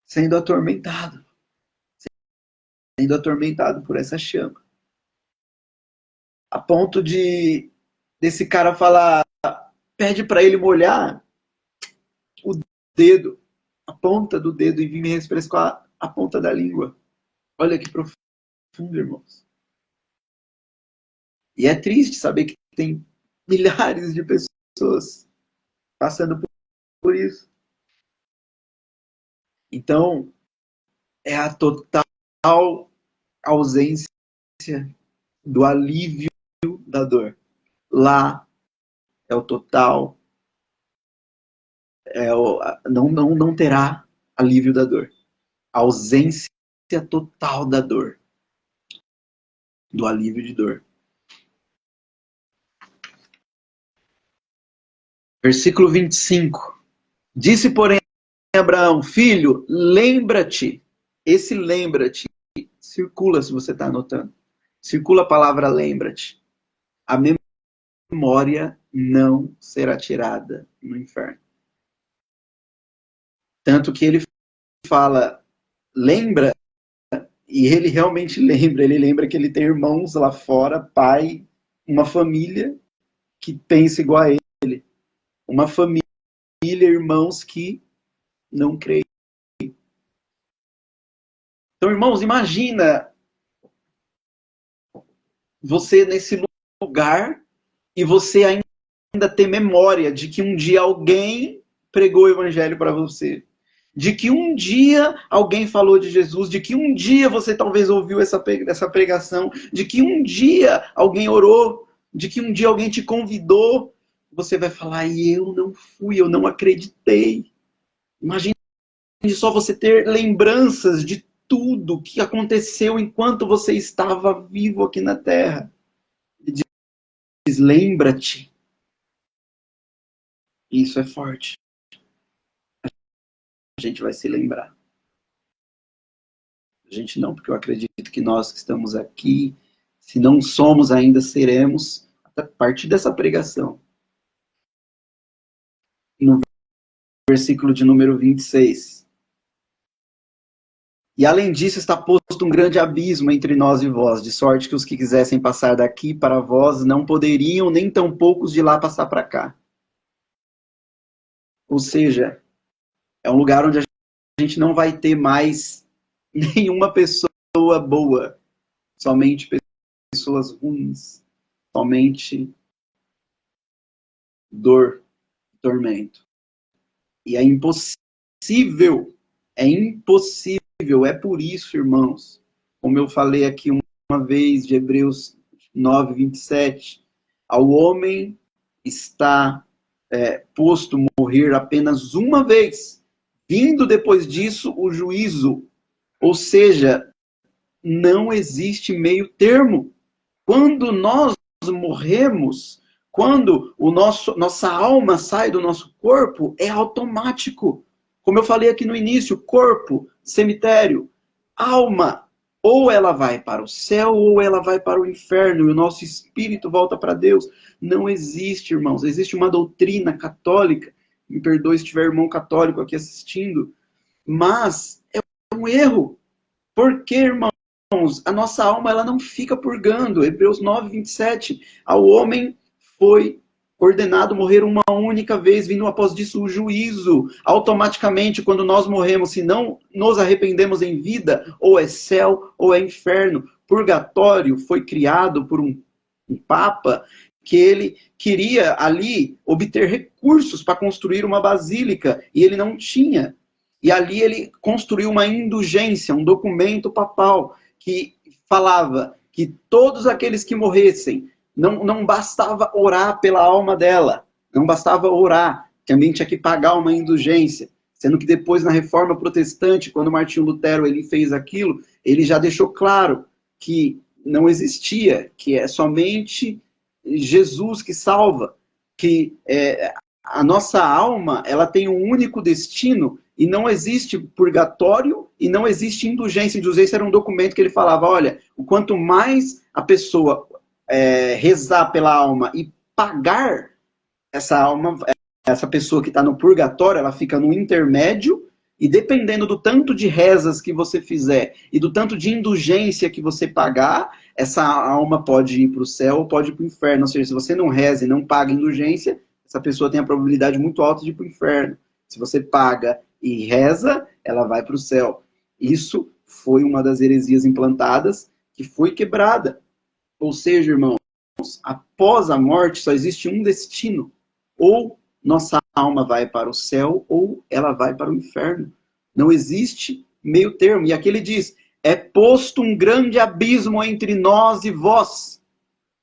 Sendo atormentado por essa chama. A ponto de desse cara falar, pede para ele molhar o dedo, a ponta do dedo e vir me refrescar a ponta da língua. Olha que profundo, irmãos. E é triste saber que tem milhares de pessoas passando por isso. Então, é a total ausência do alívio da dor. Lá é o total, não terá alívio da dor. A ausência total da dor, do alívio de dor. Versículo 25. Disse, porém, Abraão, filho, lembra-te. Esse lembra-te circula se você está anotando. Circula a palavra lembra-te. A memória não será tirada no inferno. Tanto que ele fala, lembra, e ele realmente lembra. Ele lembra que ele tem irmãos lá fora, pai, uma família que pensa igual a ele. Uma família, irmãos que não creem. Então, irmãos, imagina você nesse lugar e você ainda ter memória de que um dia alguém pregou o evangelho para você. De que um dia alguém falou de Jesus, de que um dia você talvez ouviu essa pregação, de que um dia alguém orou, de que um dia alguém te convidou, você vai falar, e eu não fui, eu não acreditei. Imagine só você ter lembranças de tudo que aconteceu enquanto você estava vivo aqui na Terra. E diz, lembra-te. Isso é forte. A gente vai se lembrar. A gente não, porque eu acredito que nós que estamos aqui, se não somos, ainda seremos, a partir dessa pregação. No versículo de número 26. E além disso está posto um grande abismo entre nós e vós, de sorte que os que quisessem passar daqui para vós não poderiam, nem tampouco os de lá passar para cá. Ou seja, é um lugar onde a gente não vai ter mais nenhuma pessoa boa, somente pessoas ruins, somente dor, tormento. E é impossível, é por isso, irmãos, como eu falei aqui uma vez de Hebreus 9, 27, ao homem está posto morrer apenas uma vez, vindo depois disso o juízo. Ou seja, não existe meio termo. Quando nós morremos, quando nossa alma sai do nosso corpo, é automático. Como eu falei aqui no início, corpo, cemitério, alma, ou ela vai para o céu ou ela vai para o inferno e o nosso espírito volta para Deus. Não existe, irmãos. Existe uma doutrina católica, me perdoe se tiver irmão católico aqui assistindo, mas é um erro. Por que, irmãos? A nossa alma ela não fica purgando. Hebreus 9, 27. Ao homem foi ordenado morrer uma única vez, vindo após disso o juízo. Automaticamente, quando nós morremos, se não nos arrependemos em vida, ou é céu ou é inferno. Purgatório foi criado por um papa que ele queria ali obter recursos para construir uma basílica, e ele não tinha. E ali ele construiu uma indulgência, um documento papal, que falava que todos aqueles que morressem, não bastava orar pela alma dela, não bastava orar, também tinha que pagar uma indulgência. Sendo que depois, na Reforma Protestante, quando Martinho Lutero ele fez aquilo, ele já deixou claro que não existia, que é somente Jesus que salva, que a nossa alma ela tem um único destino, e não existe purgatório e não existe indulgência. Indulgência era um documento que ele falava, olha, o quanto mais a pessoa rezar pela alma e pagar essa alma, essa pessoa que está no purgatório, ela fica no intermédio, e dependendo do tanto de rezas que você fizer e do tanto de indulgência que você pagar, essa alma pode ir para o céu ou pode ir para o inferno. Ou seja, se você não reza e não paga indulgência, essa pessoa tem a probabilidade muito alta de ir para o inferno. Se você paga e reza, ela vai para o céu. Isso foi uma das heresias implantadas que foi quebrada. Ou seja, irmãos, após a morte só existe um destino. Ou nossa alma vai para o céu ou ela vai para o inferno. Não existe meio termo. E aqui ele diz, é posto um grande abismo entre nós e vós.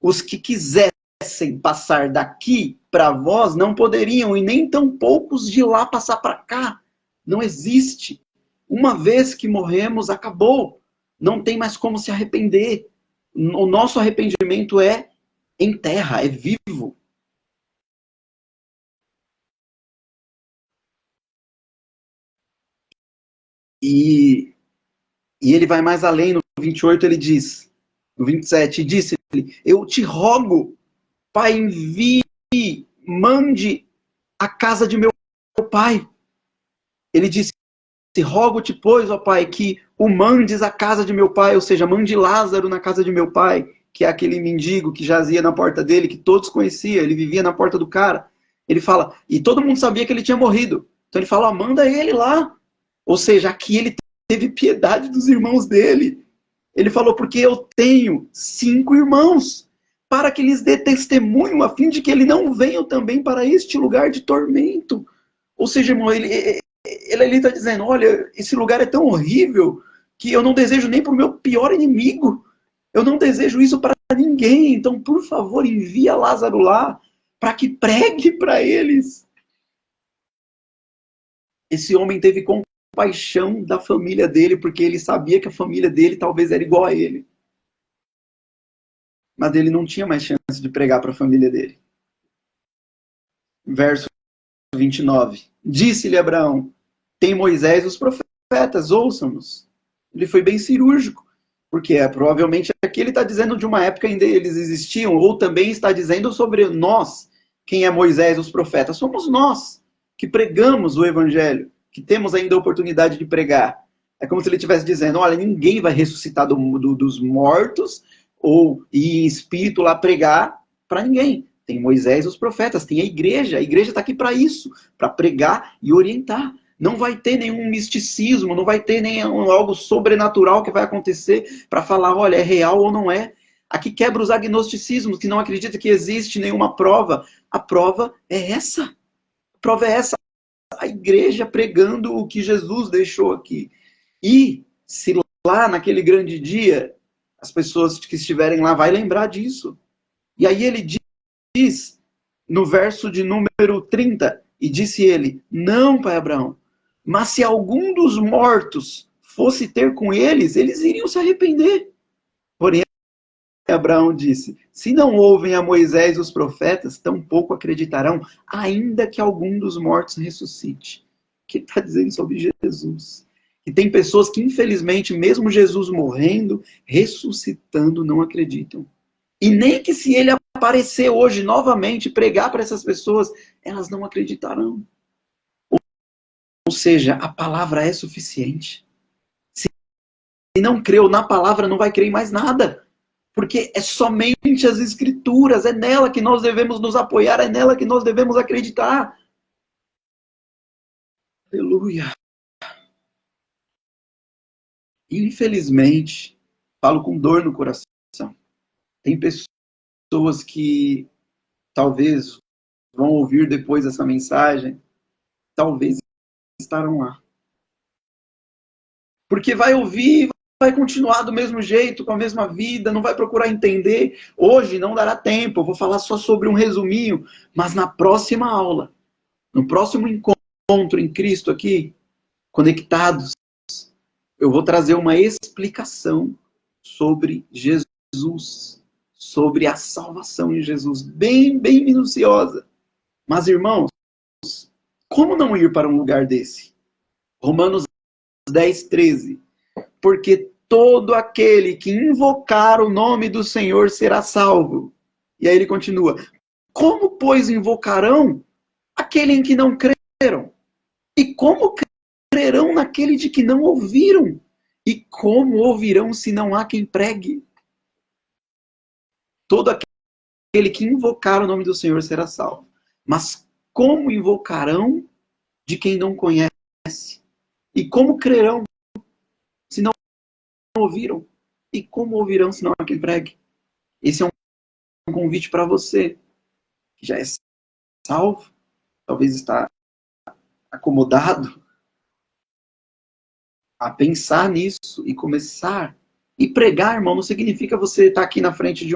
Os que quisessem passar daqui para vós não poderiam, e nem tão poucos de lá passar para cá. Não existe. Uma vez que morremos, acabou. Não tem mais como se arrepender. O nosso arrependimento é em terra, é vivo. E ele vai mais além, no 28 ele diz, no 27, disse-lhe, eu te rogo, Pai, envie, mande a casa de meu pai. Ele disse, rogo-te, pois, ó Pai, que o mandes à casa de meu pai, ou seja, mande Lázaro na casa de meu pai, que é aquele mendigo que jazia na porta dele, que todos conheciam, ele vivia na porta do cara. Ele fala, e todo mundo sabia que ele tinha morrido. Então ele fala, ó, manda ele lá. Ou seja, aqui ele teve piedade dos irmãos dele. Ele falou, porque eu tenho 5 irmãos, para que lhes dê testemunho, a fim de que ele não venham também para este lugar de tormento. Ou seja, irmão, ele está dizendo, olha, esse lugar é tão horrível que eu não desejo nem para o meu pior inimigo. Eu não desejo isso para ninguém. Então, por favor, envia Lázaro lá para que pregue para eles. Esse homem teve compaixão da família dele, porque ele sabia que a família dele talvez era igual a ele. Mas ele não tinha mais chance de pregar para a família dele. Verso 29. Disse-lhe Abraão, tem Moisés e os profetas, ouçam-nos. Ele foi bem cirúrgico, porque provavelmente aqui ele está dizendo de uma época em que eles existiam, ou também está dizendo sobre nós, quem é Moisés, os profetas. Somos nós que pregamos o evangelho, que temos ainda a oportunidade de pregar. É como se ele estivesse dizendo, olha, ninguém vai ressuscitar dos mortos, ou ir em espírito lá pregar para ninguém. Tem Moisés, os profetas, tem a igreja está aqui para isso, para pregar e orientar. Não vai ter nenhum misticismo, não vai ter nem algo sobrenatural que vai acontecer para falar, olha, é real ou não é. Aqui quebra os agnosticismos, que não acredita que existe nenhuma prova. A prova é essa. A prova é essa. A igreja pregando o que Jesus deixou aqui. E se lá naquele grande dia, as pessoas que estiverem lá vai lembrar disso. E aí ele diz, no verso de número 30, e disse ele, não, pai Abraão, mas se algum dos mortos fosse ter com eles, eles iriam se arrepender. Porém, Abraão disse, se não ouvem a Moisés e os profetas, tampouco acreditarão, ainda que algum dos mortos ressuscite. O que está dizendo sobre Jesus? E tem pessoas que, infelizmente, mesmo Jesus morrendo, ressuscitando, não acreditam. E nem que se ele aparecer hoje novamente e pregar para essas pessoas, elas não acreditarão. Ou seja, a palavra é suficiente. Se não creu na palavra, não vai crer em mais nada. Porque é somente as escrituras, é nela que nós devemos nos apoiar, é nela que nós devemos acreditar. Aleluia. Infelizmente, falo com dor no coração. Tem pessoas que talvez vão ouvir depois essa mensagem, talvez estarão lá. Porque vai ouvir, vai continuar do mesmo jeito, com a mesma vida, não vai procurar entender. Hoje não dará tempo, eu vou falar só sobre um resuminho, mas na próxima aula, no próximo encontro em Cristo aqui, conectados, eu vou trazer uma explicação sobre Jesus, sobre a salvação em Jesus, bem minuciosa. Mas, irmãos, como não ir para um lugar desse? Romanos 10, 13. Porque todo aquele que invocar o nome do Senhor será salvo. E aí ele continua. Como, pois, invocarão aquele em que não creram? E como crerão naquele de que não ouviram? E como ouvirão se não há quem pregue? Todo aquele que invocar o nome do Senhor será salvo. Mas como invocarão de quem não conhece? E como crerão se não ouviram? E como ouvirão se não há quem pregue? Esse é um convite para você, que já é salvo, talvez está acomodado, a pensar nisso e começar. E pregar, irmão, não significa você estar aqui na frente de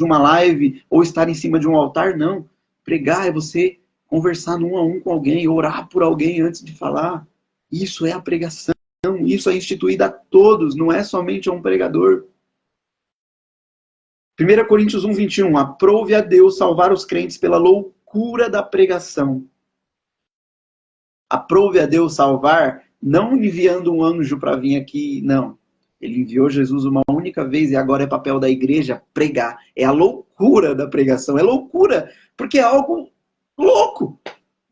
uma live ou estar em cima de um altar, não. Pregar é você conversar num a um com alguém, orar por alguém antes de falar. Isso é a pregação. Isso é instituído a todos, não é somente a um pregador. 1 Coríntios 1, 21. Aprove a Deus salvar os crentes pela loucura da pregação. Aprove a Deus salvar, não enviando um anjo para vir aqui, não. Ele enviou Jesus uma única vez e agora é papel da igreja pregar. É a loucura da pregação. É loucura, porque é algo louco.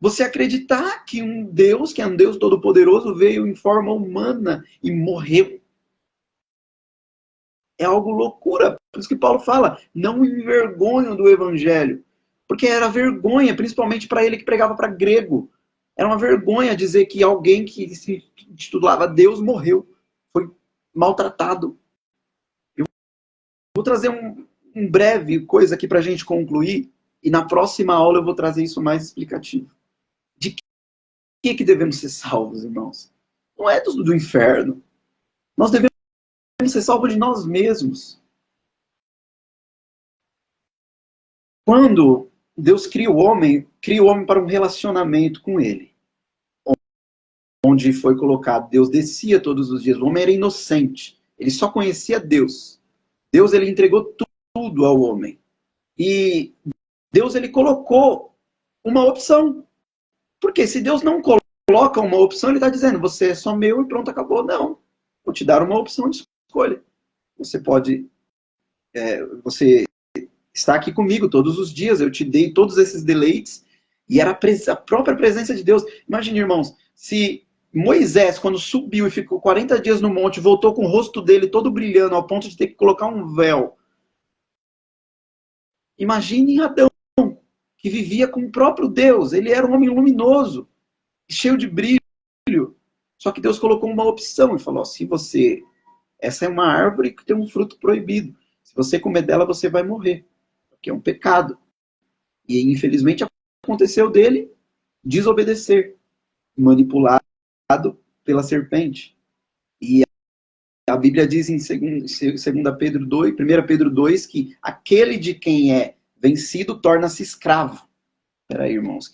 Você acreditar que um Deus, que é um Deus todo-poderoso, veio em forma humana e morreu. É algo loucura. Por isso que Paulo fala, não me envergonho do evangelho. Porque era vergonha, principalmente para ele que pregava para grego. Era uma vergonha dizer que alguém que se titulava Deus morreu. Foi maltratado. Eu vou trazer um breve coisa aqui para a gente concluir. E na próxima aula eu vou trazer isso mais explicativo. De que devemos ser salvos, irmãos? Não é do inferno. Nós devemos ser salvos de nós mesmos. Quando Deus cria o homem para um relacionamento com ele. Onde foi colocado, Deus descia todos os dias. O homem era inocente. Ele só conhecia Deus. Deus, ele entregou tudo ao homem. E Deus, ele colocou uma opção. Porque se Deus não coloca uma opção, ele está dizendo, você é só meu e pronto, acabou. Não. vou te dar uma opção de escolha. Você pode, você está aqui comigo todos os dias, eu te dei todos esses deleites, e era a própria presença de Deus. Imagine, irmãos, se Moisés, quando subiu e ficou 40 dias no monte, voltou com o rosto dele todo brilhando, ao ponto de ter que colocar um véu. Imagine Adão, que vivia com o próprio Deus. Ele era um homem luminoso, cheio de brilho. Só que Deus colocou uma opção e falou, se você... Essa é uma árvore que tem um fruto proibido. Se você comer dela, você vai morrer. Porque é um pecado. E infelizmente aconteceu dele desobedecer, manipulado pela serpente. E a Bíblia diz em 2 Pedro 2, 1 Pedro 2, que aquele de quem é vencido torna-se escravo. Espera aí, irmãos,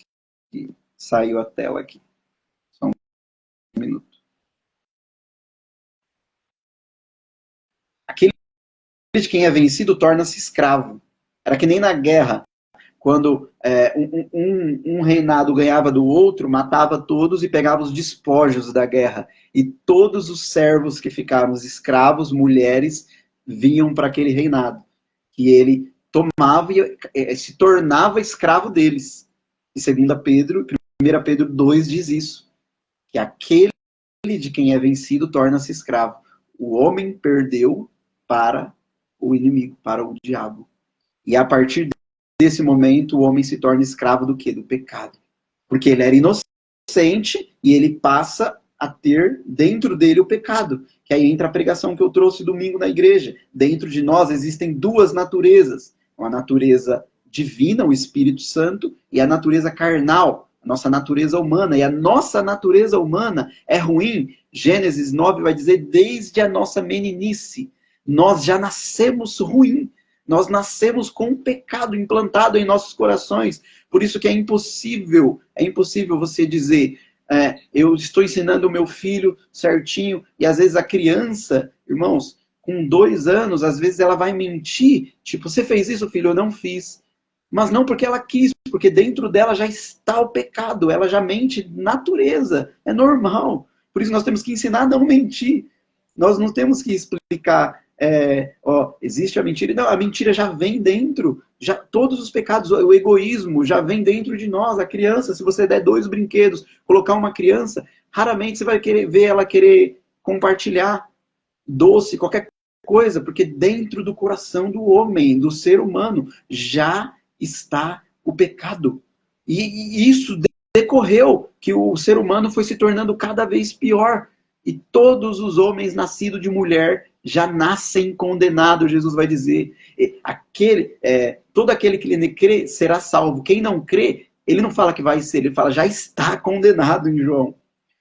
que saiu a tela aqui. Só um minuto. Aquele de quem é vencido torna-se escravo. Era que nem na guerra, quando um reinado ganhava do outro, matava todos e pegava os despojos da guerra. E todos os servos que ficaram, os escravos, mulheres, vinham para aquele reinado. Que ele tomava e se tornava escravo deles. E 2 Pedro, 1 Pedro 2 diz isso. Que aquele de quem é vencido torna-se escravo. O homem perdeu para o inimigo, para o diabo. E a partir desse momento, o homem se torna escravo do quê? Do pecado. Porque ele era inocente e ele passa a ter dentro dele o pecado. Que aí entra a pregação que eu trouxe domingo na igreja. Dentro de nós existem duas naturezas. A natureza divina, o Espírito Santo, e a natureza carnal, a nossa natureza humana. E a nossa natureza humana é ruim. Gênesis 9 vai dizer, desde a nossa meninice, nós já nascemos ruim. Nós nascemos com um pecado implantado em nossos corações. Por isso que é impossível você dizer, eu estou ensinando o meu filho certinho, e às vezes a criança, irmãos, com 2 anos, às vezes ela vai mentir, tipo, você fez isso, filho? Eu não fiz. Mas não porque ela quis, porque dentro dela já está o pecado, ela já mente natureza, é normal. Por isso nós temos que ensinar a não mentir. Nós não temos que explicar, existe a mentira. Não, a mentira já vem dentro, já todos os pecados, o egoísmo já vem dentro de nós. A criança, se você der 2 brinquedos, colocar uma criança, raramente você vai querer ver ela querer compartilhar doce, qualquer coisa, porque dentro do coração do homem, do ser humano, já está o pecado. E isso decorreu que o ser humano foi se tornando cada vez pior. E todos os homens nascidos de mulher já nascem condenados, Jesus vai dizer. Todo aquele que crê será salvo. Quem não crê, ele não fala que vai ser, ele fala já está condenado em João.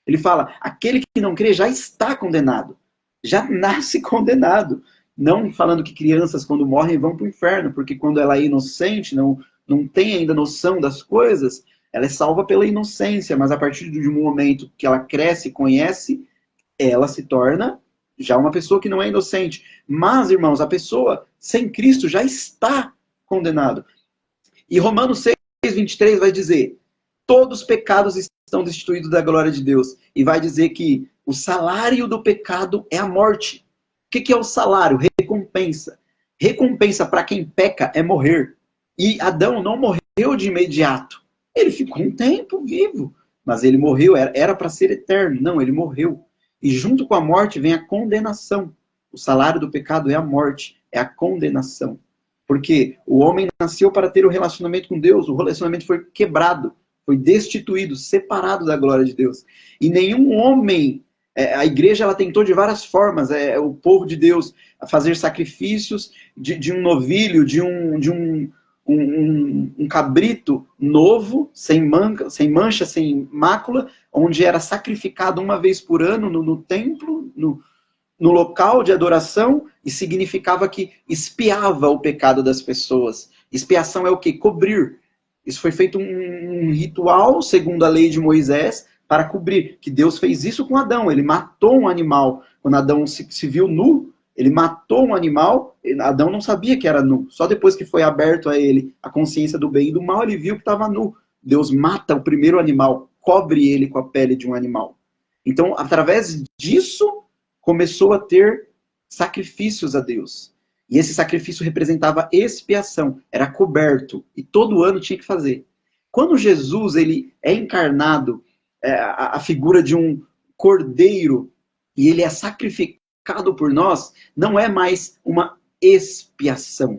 Ele fala, aquele que não crê já está condenado. Já nasce condenado. Não falando que crianças, quando morrem, vão para o inferno, porque quando ela é inocente, não tem ainda noção das coisas, ela é salva pela inocência, mas a partir de um momento que ela cresce e conhece, ela se torna já uma pessoa que não é inocente. Mas, irmãos, a pessoa sem Cristo já está condenado. E Romanos 6, 23 vai dizer, todos os pecados estão destituídos da glória de Deus. E vai dizer que o salário do pecado é a morte. O que é o salário? Recompensa. Recompensa para quem peca é morrer. E Adão não morreu de imediato. Ele ficou um tempo vivo, mas ele morreu, era para ser eterno. Não, ele morreu. E junto com a morte vem a condenação. O salário do pecado é a morte, é a condenação. Porque o homem nasceu para ter o relacionamento com Deus, o relacionamento foi quebrado, foi destituído, separado da glória de Deus. E nenhum homem, a igreja ela tentou de várias formas, o povo de Deus, a fazer sacrifícios de um novilho, de um cabrito novo, sem mancha, sem mácula, onde era sacrificado uma vez por ano no templo, no local de adoração, e significava que expiava o pecado das pessoas. Expiação é o quê? Cobrir. Isso foi feito um ritual, segundo a lei de Moisés, para cobrir. Que Deus fez isso com Adão. Ele matou um animal. Quando Adão se viu nu, ele matou um animal, Adão não sabia que era nu. Só depois que foi aberto a ele a consciência do bem e do mal, ele viu que estava nu. Deus mata o primeiro animal, cobre ele com a pele de um animal. Então, através disso, começou a ter sacrifícios a Deus. E esse sacrifício representava expiação, era coberto, e todo ano tinha que fazer. Quando Jesus ele é encarnado, a figura de um cordeiro, e ele é sacrificado por nós, não é mais uma expiação,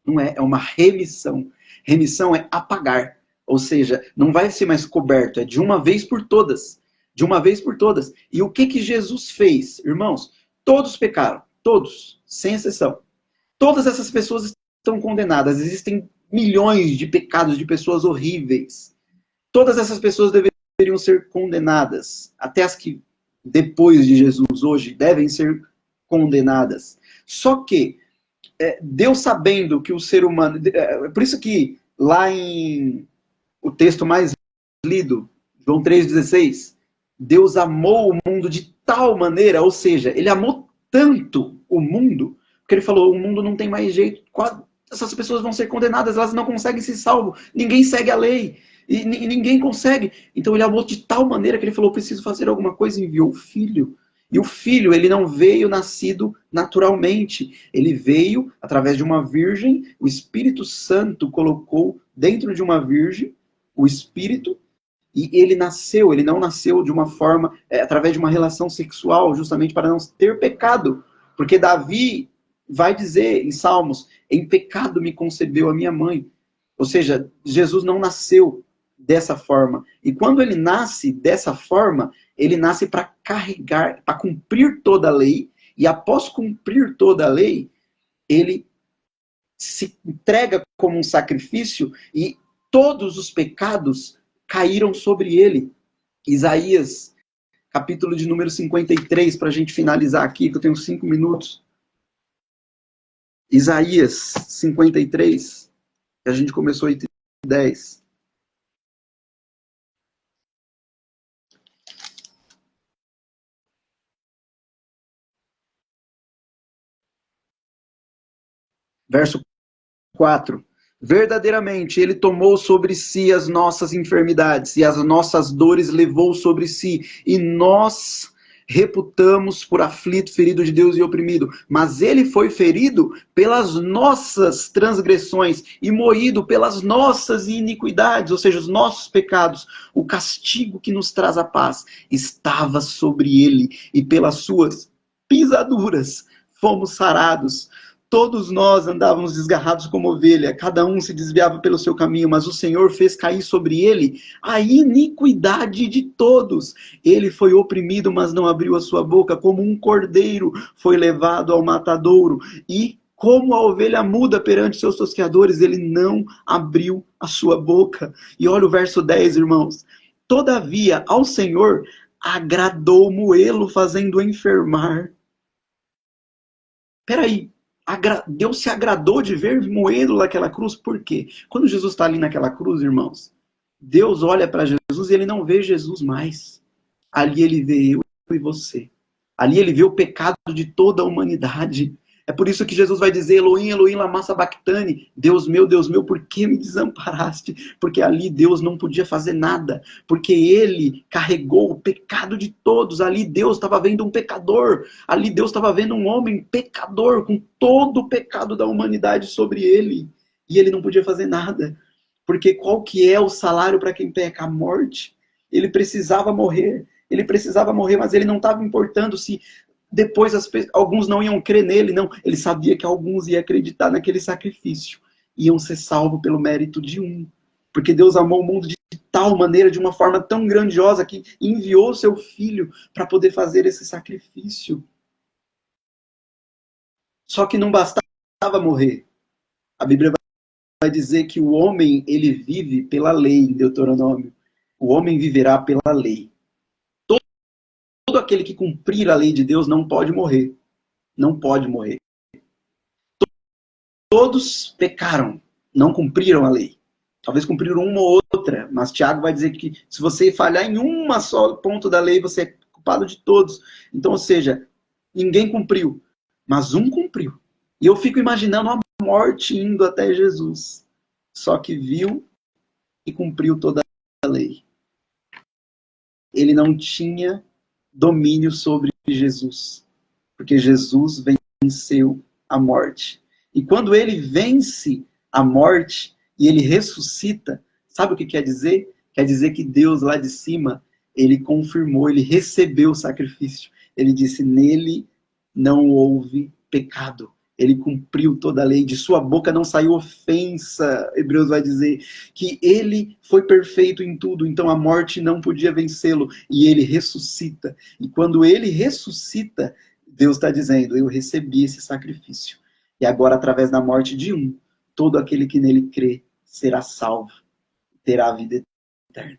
não é, é uma remissão. Remissão é apagar, ou seja, não vai ser mais coberto, é de uma vez por todas. De uma vez por todas. E o que Jesus fez, irmãos? Todos pecaram, todos, sem exceção. Todas essas pessoas estão condenadas. Existem milhões de pecados de pessoas horríveis. Todas essas pessoas deveriam ser condenadas. Até as que, depois de Jesus, hoje, devem ser condenadas. Só que, Deus sabendo que o ser humano... por isso que lá em o texto mais lido, João 3,16, Deus amou o mundo de tal maneira, ou seja, ele amou tanto o mundo, que ele falou, o mundo não tem mais jeito, essas pessoas vão ser condenadas, elas não conseguem ser salvas, ninguém segue a lei, e ninguém consegue. Então ele amou de tal maneira que ele falou, preciso fazer alguma coisa, e enviou o Filho. E o Filho, ele não veio nascido naturalmente, ele veio através de uma virgem, o Espírito Santo colocou dentro de uma virgem, o Espírito, e ele nasceu, ele não nasceu de uma forma, através de uma relação sexual, justamente para não ter pecado. Porque Davi vai dizer em Salmos, em pecado me concebeu a minha mãe. Ou seja, Jesus não nasceu dessa forma. E quando ele nasce dessa forma, ele nasce para carregar, para cumprir toda a lei, e após cumprir toda a lei, ele se entrega como um sacrifício, e todos os pecados caíram sobre ele. Isaías, capítulo de número 53, para a gente finalizar aqui, que eu tenho 5 minutos. Isaías 53, que a gente começou em 10. Verso 4. Verdadeiramente, ele tomou sobre si as nossas enfermidades e as nossas dores levou sobre si, e nós reputamos por aflito, ferido de Deus e oprimido. Mas ele foi ferido pelas nossas transgressões e moído pelas nossas iniquidades, ou seja, os nossos pecados. O castigo que nos traz a paz estava sobre ele, e pelas suas pisaduras fomos sarados. Todos nós andávamos desgarrados como ovelha, cada um se desviava pelo seu caminho, mas o Senhor fez cair sobre ele a iniquidade de todos. Ele foi oprimido, mas não abriu a sua boca, como um cordeiro foi levado ao matadouro, e como a ovelha muda perante seus tosqueadores, ele não abriu a sua boca. E olha o verso 10, irmãos. Todavia, ao Senhor agradou moê-lo, fazendo enfermar. Peraí. Deus se agradou de ver moê-lo naquela cruz, por quê? Quando Jesus está ali naquela cruz, irmãos, Deus olha para Jesus e ele não vê Jesus mais. Ali ele vê eu e você. Ali ele vê o pecado de toda a humanidade. É por isso que Jesus vai dizer, Elohim, Elohim, lama sabachthani, Deus meu, por que me desamparaste? Porque ali Deus não podia fazer nada, porque ele carregou o pecado de todos. Ali Deus estava vendo um pecador, ali Deus estava vendo um homem pecador, com todo o pecado da humanidade sobre ele, e ele não podia fazer nada, porque qual que é o salário para quem peca? A morte. Ele precisava morrer, mas ele não estava importando se depois alguns não iam crer nele, não. Ele sabia que alguns iam acreditar naquele sacrifício. Iam ser salvos pelo mérito de um. Porque Deus amou o mundo de tal maneira, de uma forma tão grandiosa, que enviou seu filho para poder fazer esse sacrifício. Só que não bastava morrer. A Bíblia vai dizer que o homem, ele vive pela lei, em Deuteronômio. O homem viverá pela lei. Todo aquele que cumprir a lei de Deus não pode morrer. Não pode morrer. Todos pecaram, não cumpriram a lei. Talvez cumpriram uma ou outra, mas Tiago vai dizer que se você falhar em uma só ponto da lei, você é culpado de todos. Então, ou seja, ninguém cumpriu, mas um cumpriu. E eu fico imaginando a morte indo até Jesus. Só que viu e cumpriu toda a lei. Ele não tinha domínio sobre Jesus. Porque Jesus venceu a morte. E quando ele vence a morte e ele ressuscita, sabe o que quer dizer? Quer dizer que Deus lá de cima, ele confirmou, ele recebeu o sacrifício. Ele disse, nele não houve pecado. Ele cumpriu toda a lei, de sua boca não saiu ofensa. Hebreus vai dizer que ele foi perfeito em tudo, então a morte não podia vencê-lo, e ele ressuscita. E quando ele ressuscita, Deus está dizendo, eu recebi esse sacrifício. E agora, através da morte de um, todo aquele que nele crê será salvo, terá a vida eterna.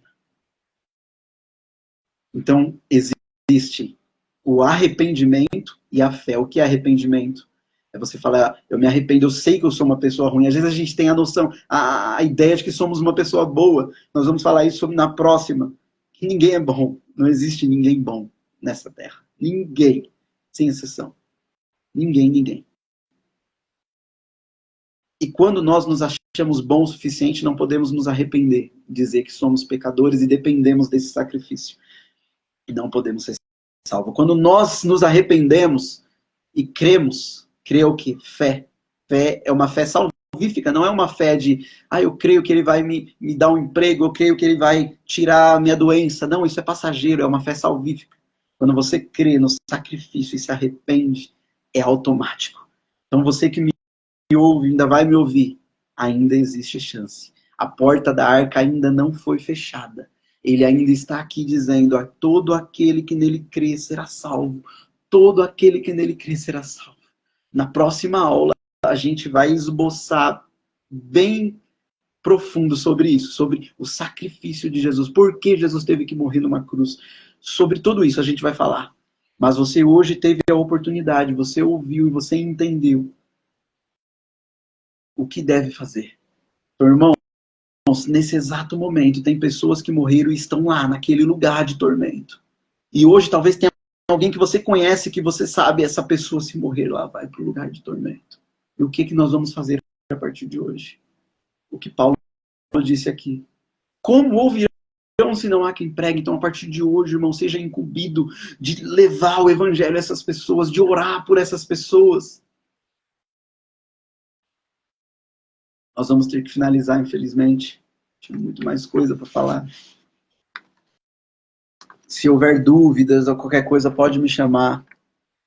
Então, existe o arrependimento e a fé. O que é arrependimento? É você falar, eu me arrependo, eu sei que eu sou uma pessoa ruim. Às vezes a gente tem a noção, a ideia de que somos uma pessoa boa. Nós vamos falar isso na próxima. Que ninguém é bom. Não existe ninguém bom nessa terra. Ninguém. Sem exceção. Ninguém. E quando nós nos achamos bons o suficiente, não podemos nos arrepender. Dizer que somos pecadores e dependemos desse sacrifício. E não podemos ser salvos. Quando nós nos arrependemos e cremos, crer o quê? Fé. Fé é uma fé salvífica, não é uma fé de, eu creio que ele vai me dar um emprego, eu creio que ele vai tirar a minha doença. Não, isso é passageiro, é uma fé salvífica. Quando você crê no sacrifício e se arrepende, é automático. Então você que me ouve, ainda vai me ouvir, ainda existe chance. A porta da arca ainda não foi fechada. Ele ainda está aqui dizendo, todo aquele que nele crê será salvo. Todo aquele que nele crê será salvo. Na próxima aula, a gente vai esboçar bem profundo sobre isso, sobre o sacrifício de Jesus. Por que Jesus teve que morrer numa cruz? Sobre tudo isso a gente vai falar. Mas você hoje teve a oportunidade, você ouviu e você entendeu o que deve fazer. Então, irmãos, nesse exato momento, tem pessoas que morreram e estão lá, naquele lugar de tormento. E hoje talvez tenha alguém que você conhece, que você sabe, essa pessoa se morrer lá, vai para o lugar de tormento. E o que nós vamos fazer a partir de hoje? O que Paulo disse aqui. Como ouvirão se não há quem pregue? Então, a partir de hoje, irmão, seja incumbido de levar o evangelho a essas pessoas, de orar por essas pessoas. Nós vamos ter que finalizar, infelizmente. Tinha muito mais coisa para falar. Se houver dúvidas ou qualquer coisa, pode me chamar.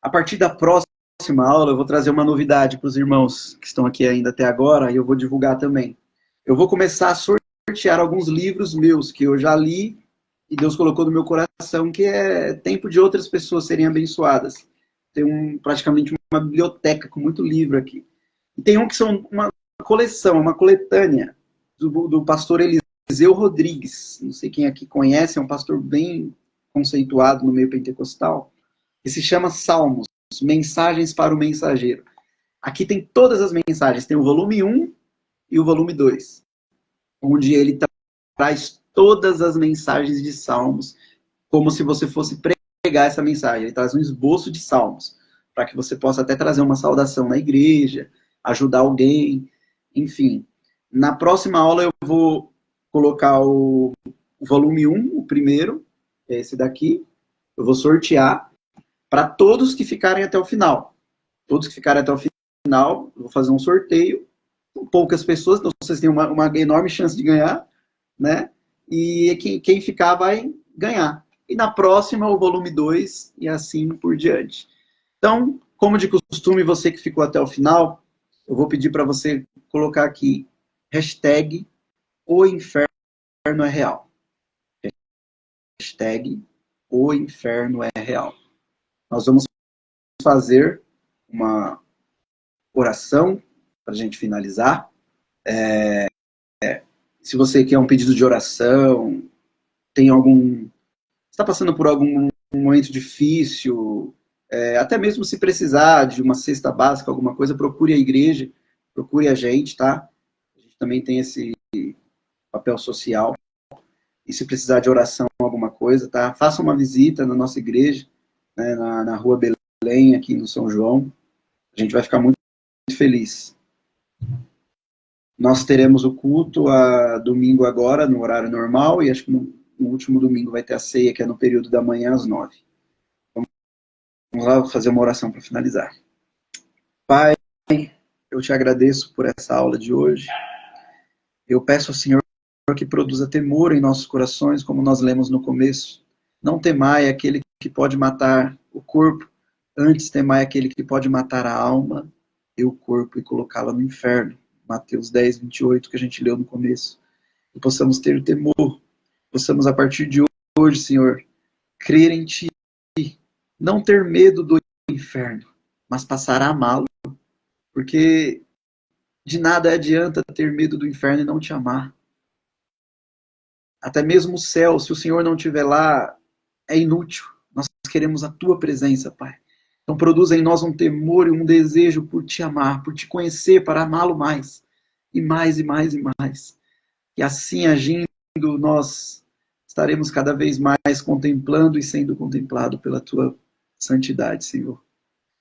A partir da próxima aula, eu vou trazer uma novidade para os irmãos que estão aqui ainda até agora, e eu vou divulgar também. Eu vou começar a sortear alguns livros meus, que eu já li, e Deus colocou no meu coração, que é tempo de outras pessoas serem abençoadas. Tem praticamente uma biblioteca com muito livro aqui. E tem que são uma coleção, uma coletânea, do pastor Eliseu Rodrigues. Não sei quem aqui conhece, é um pastor bem conceituado no meio pentecostal, que se chama Salmos, Mensagens para o Mensageiro. Aqui tem todas as mensagens, tem o volume 1 e o volume 2, onde ele traz todas as mensagens de Salmos, como se você fosse pregar essa mensagem. Ele traz um esboço de Salmos, para que você possa até trazer uma saudação na igreja, ajudar alguém, enfim. Na próxima aula eu vou colocar o volume 1, o primeiro, esse daqui, eu vou sortear para todos que ficarem até o final. Todos que ficarem até o final, eu vou fazer um sorteio com poucas pessoas, então vocês têm uma enorme chance de ganhar, né? E quem ficar vai ganhar. E na próxima, o volume 2 e assim por diante. Então, como de costume, você que ficou até o final, eu vou pedir para você colocar aqui, hashtag o inferno é real. Hashtag o inferno é real. Nós vamos fazer uma oração para a gente finalizar. Se você quer um pedido de oração, está passando por algum momento difícil, até mesmo se precisar de uma cesta básica, alguma coisa, procure a igreja, procure a gente, tá? A gente também tem esse papel social. E se precisar de oração, alguma coisa, tá? Faça uma visita na nossa igreja, né, na Rua Belém, aqui no São João. A gente vai ficar muito feliz. Nós teremos o culto a domingo agora, no horário normal, e acho que no último domingo vai ter a ceia, que é no período da manhã às 9. Vamos Vamos lá fazer uma oração para finalizar. Pai, eu te agradeço por essa aula de hoje. Eu peço ao Senhor que produza temor em nossos corações, como nós lemos no começo. Não temai aquele que pode matar o corpo, antes temai aquele que pode matar a alma e o corpo e colocá-la no inferno. Mateus 10, 28, que a gente leu no começo. E possamos ter temor, possamos a partir de hoje, Senhor, crer em Ti, não ter medo do inferno, mas passar a amá-lo, porque de nada adianta ter medo do inferno e não te amar. Até mesmo o céu, se o Senhor não estiver lá, é inútil. Nós queremos a Tua presença, Pai. Então produza em nós um temor e um desejo por Te amar, por Te conhecer, para amá-lo mais. E mais, e mais, e mais. E assim agindo, nós estaremos cada vez mais contemplando e sendo contemplado pela Tua santidade, Senhor.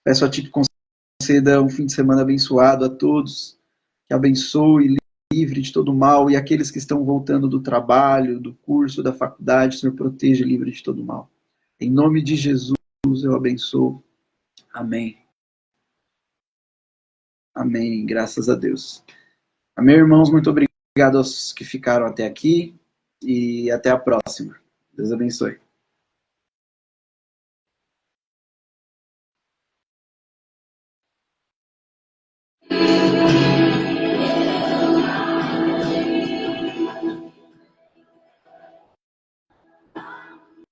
Peço a Ti que conceda um fim de semana abençoado a todos, que abençoe, livre de todo mal, e aqueles que estão voltando do trabalho, do curso, da faculdade, Senhor, proteja e livre de todo mal. Em nome de Jesus, eu abençoo. Amém. Amém. Graças a Deus. Amém, irmãos. Muito obrigado aos que ficaram até aqui e até a próxima. Deus abençoe.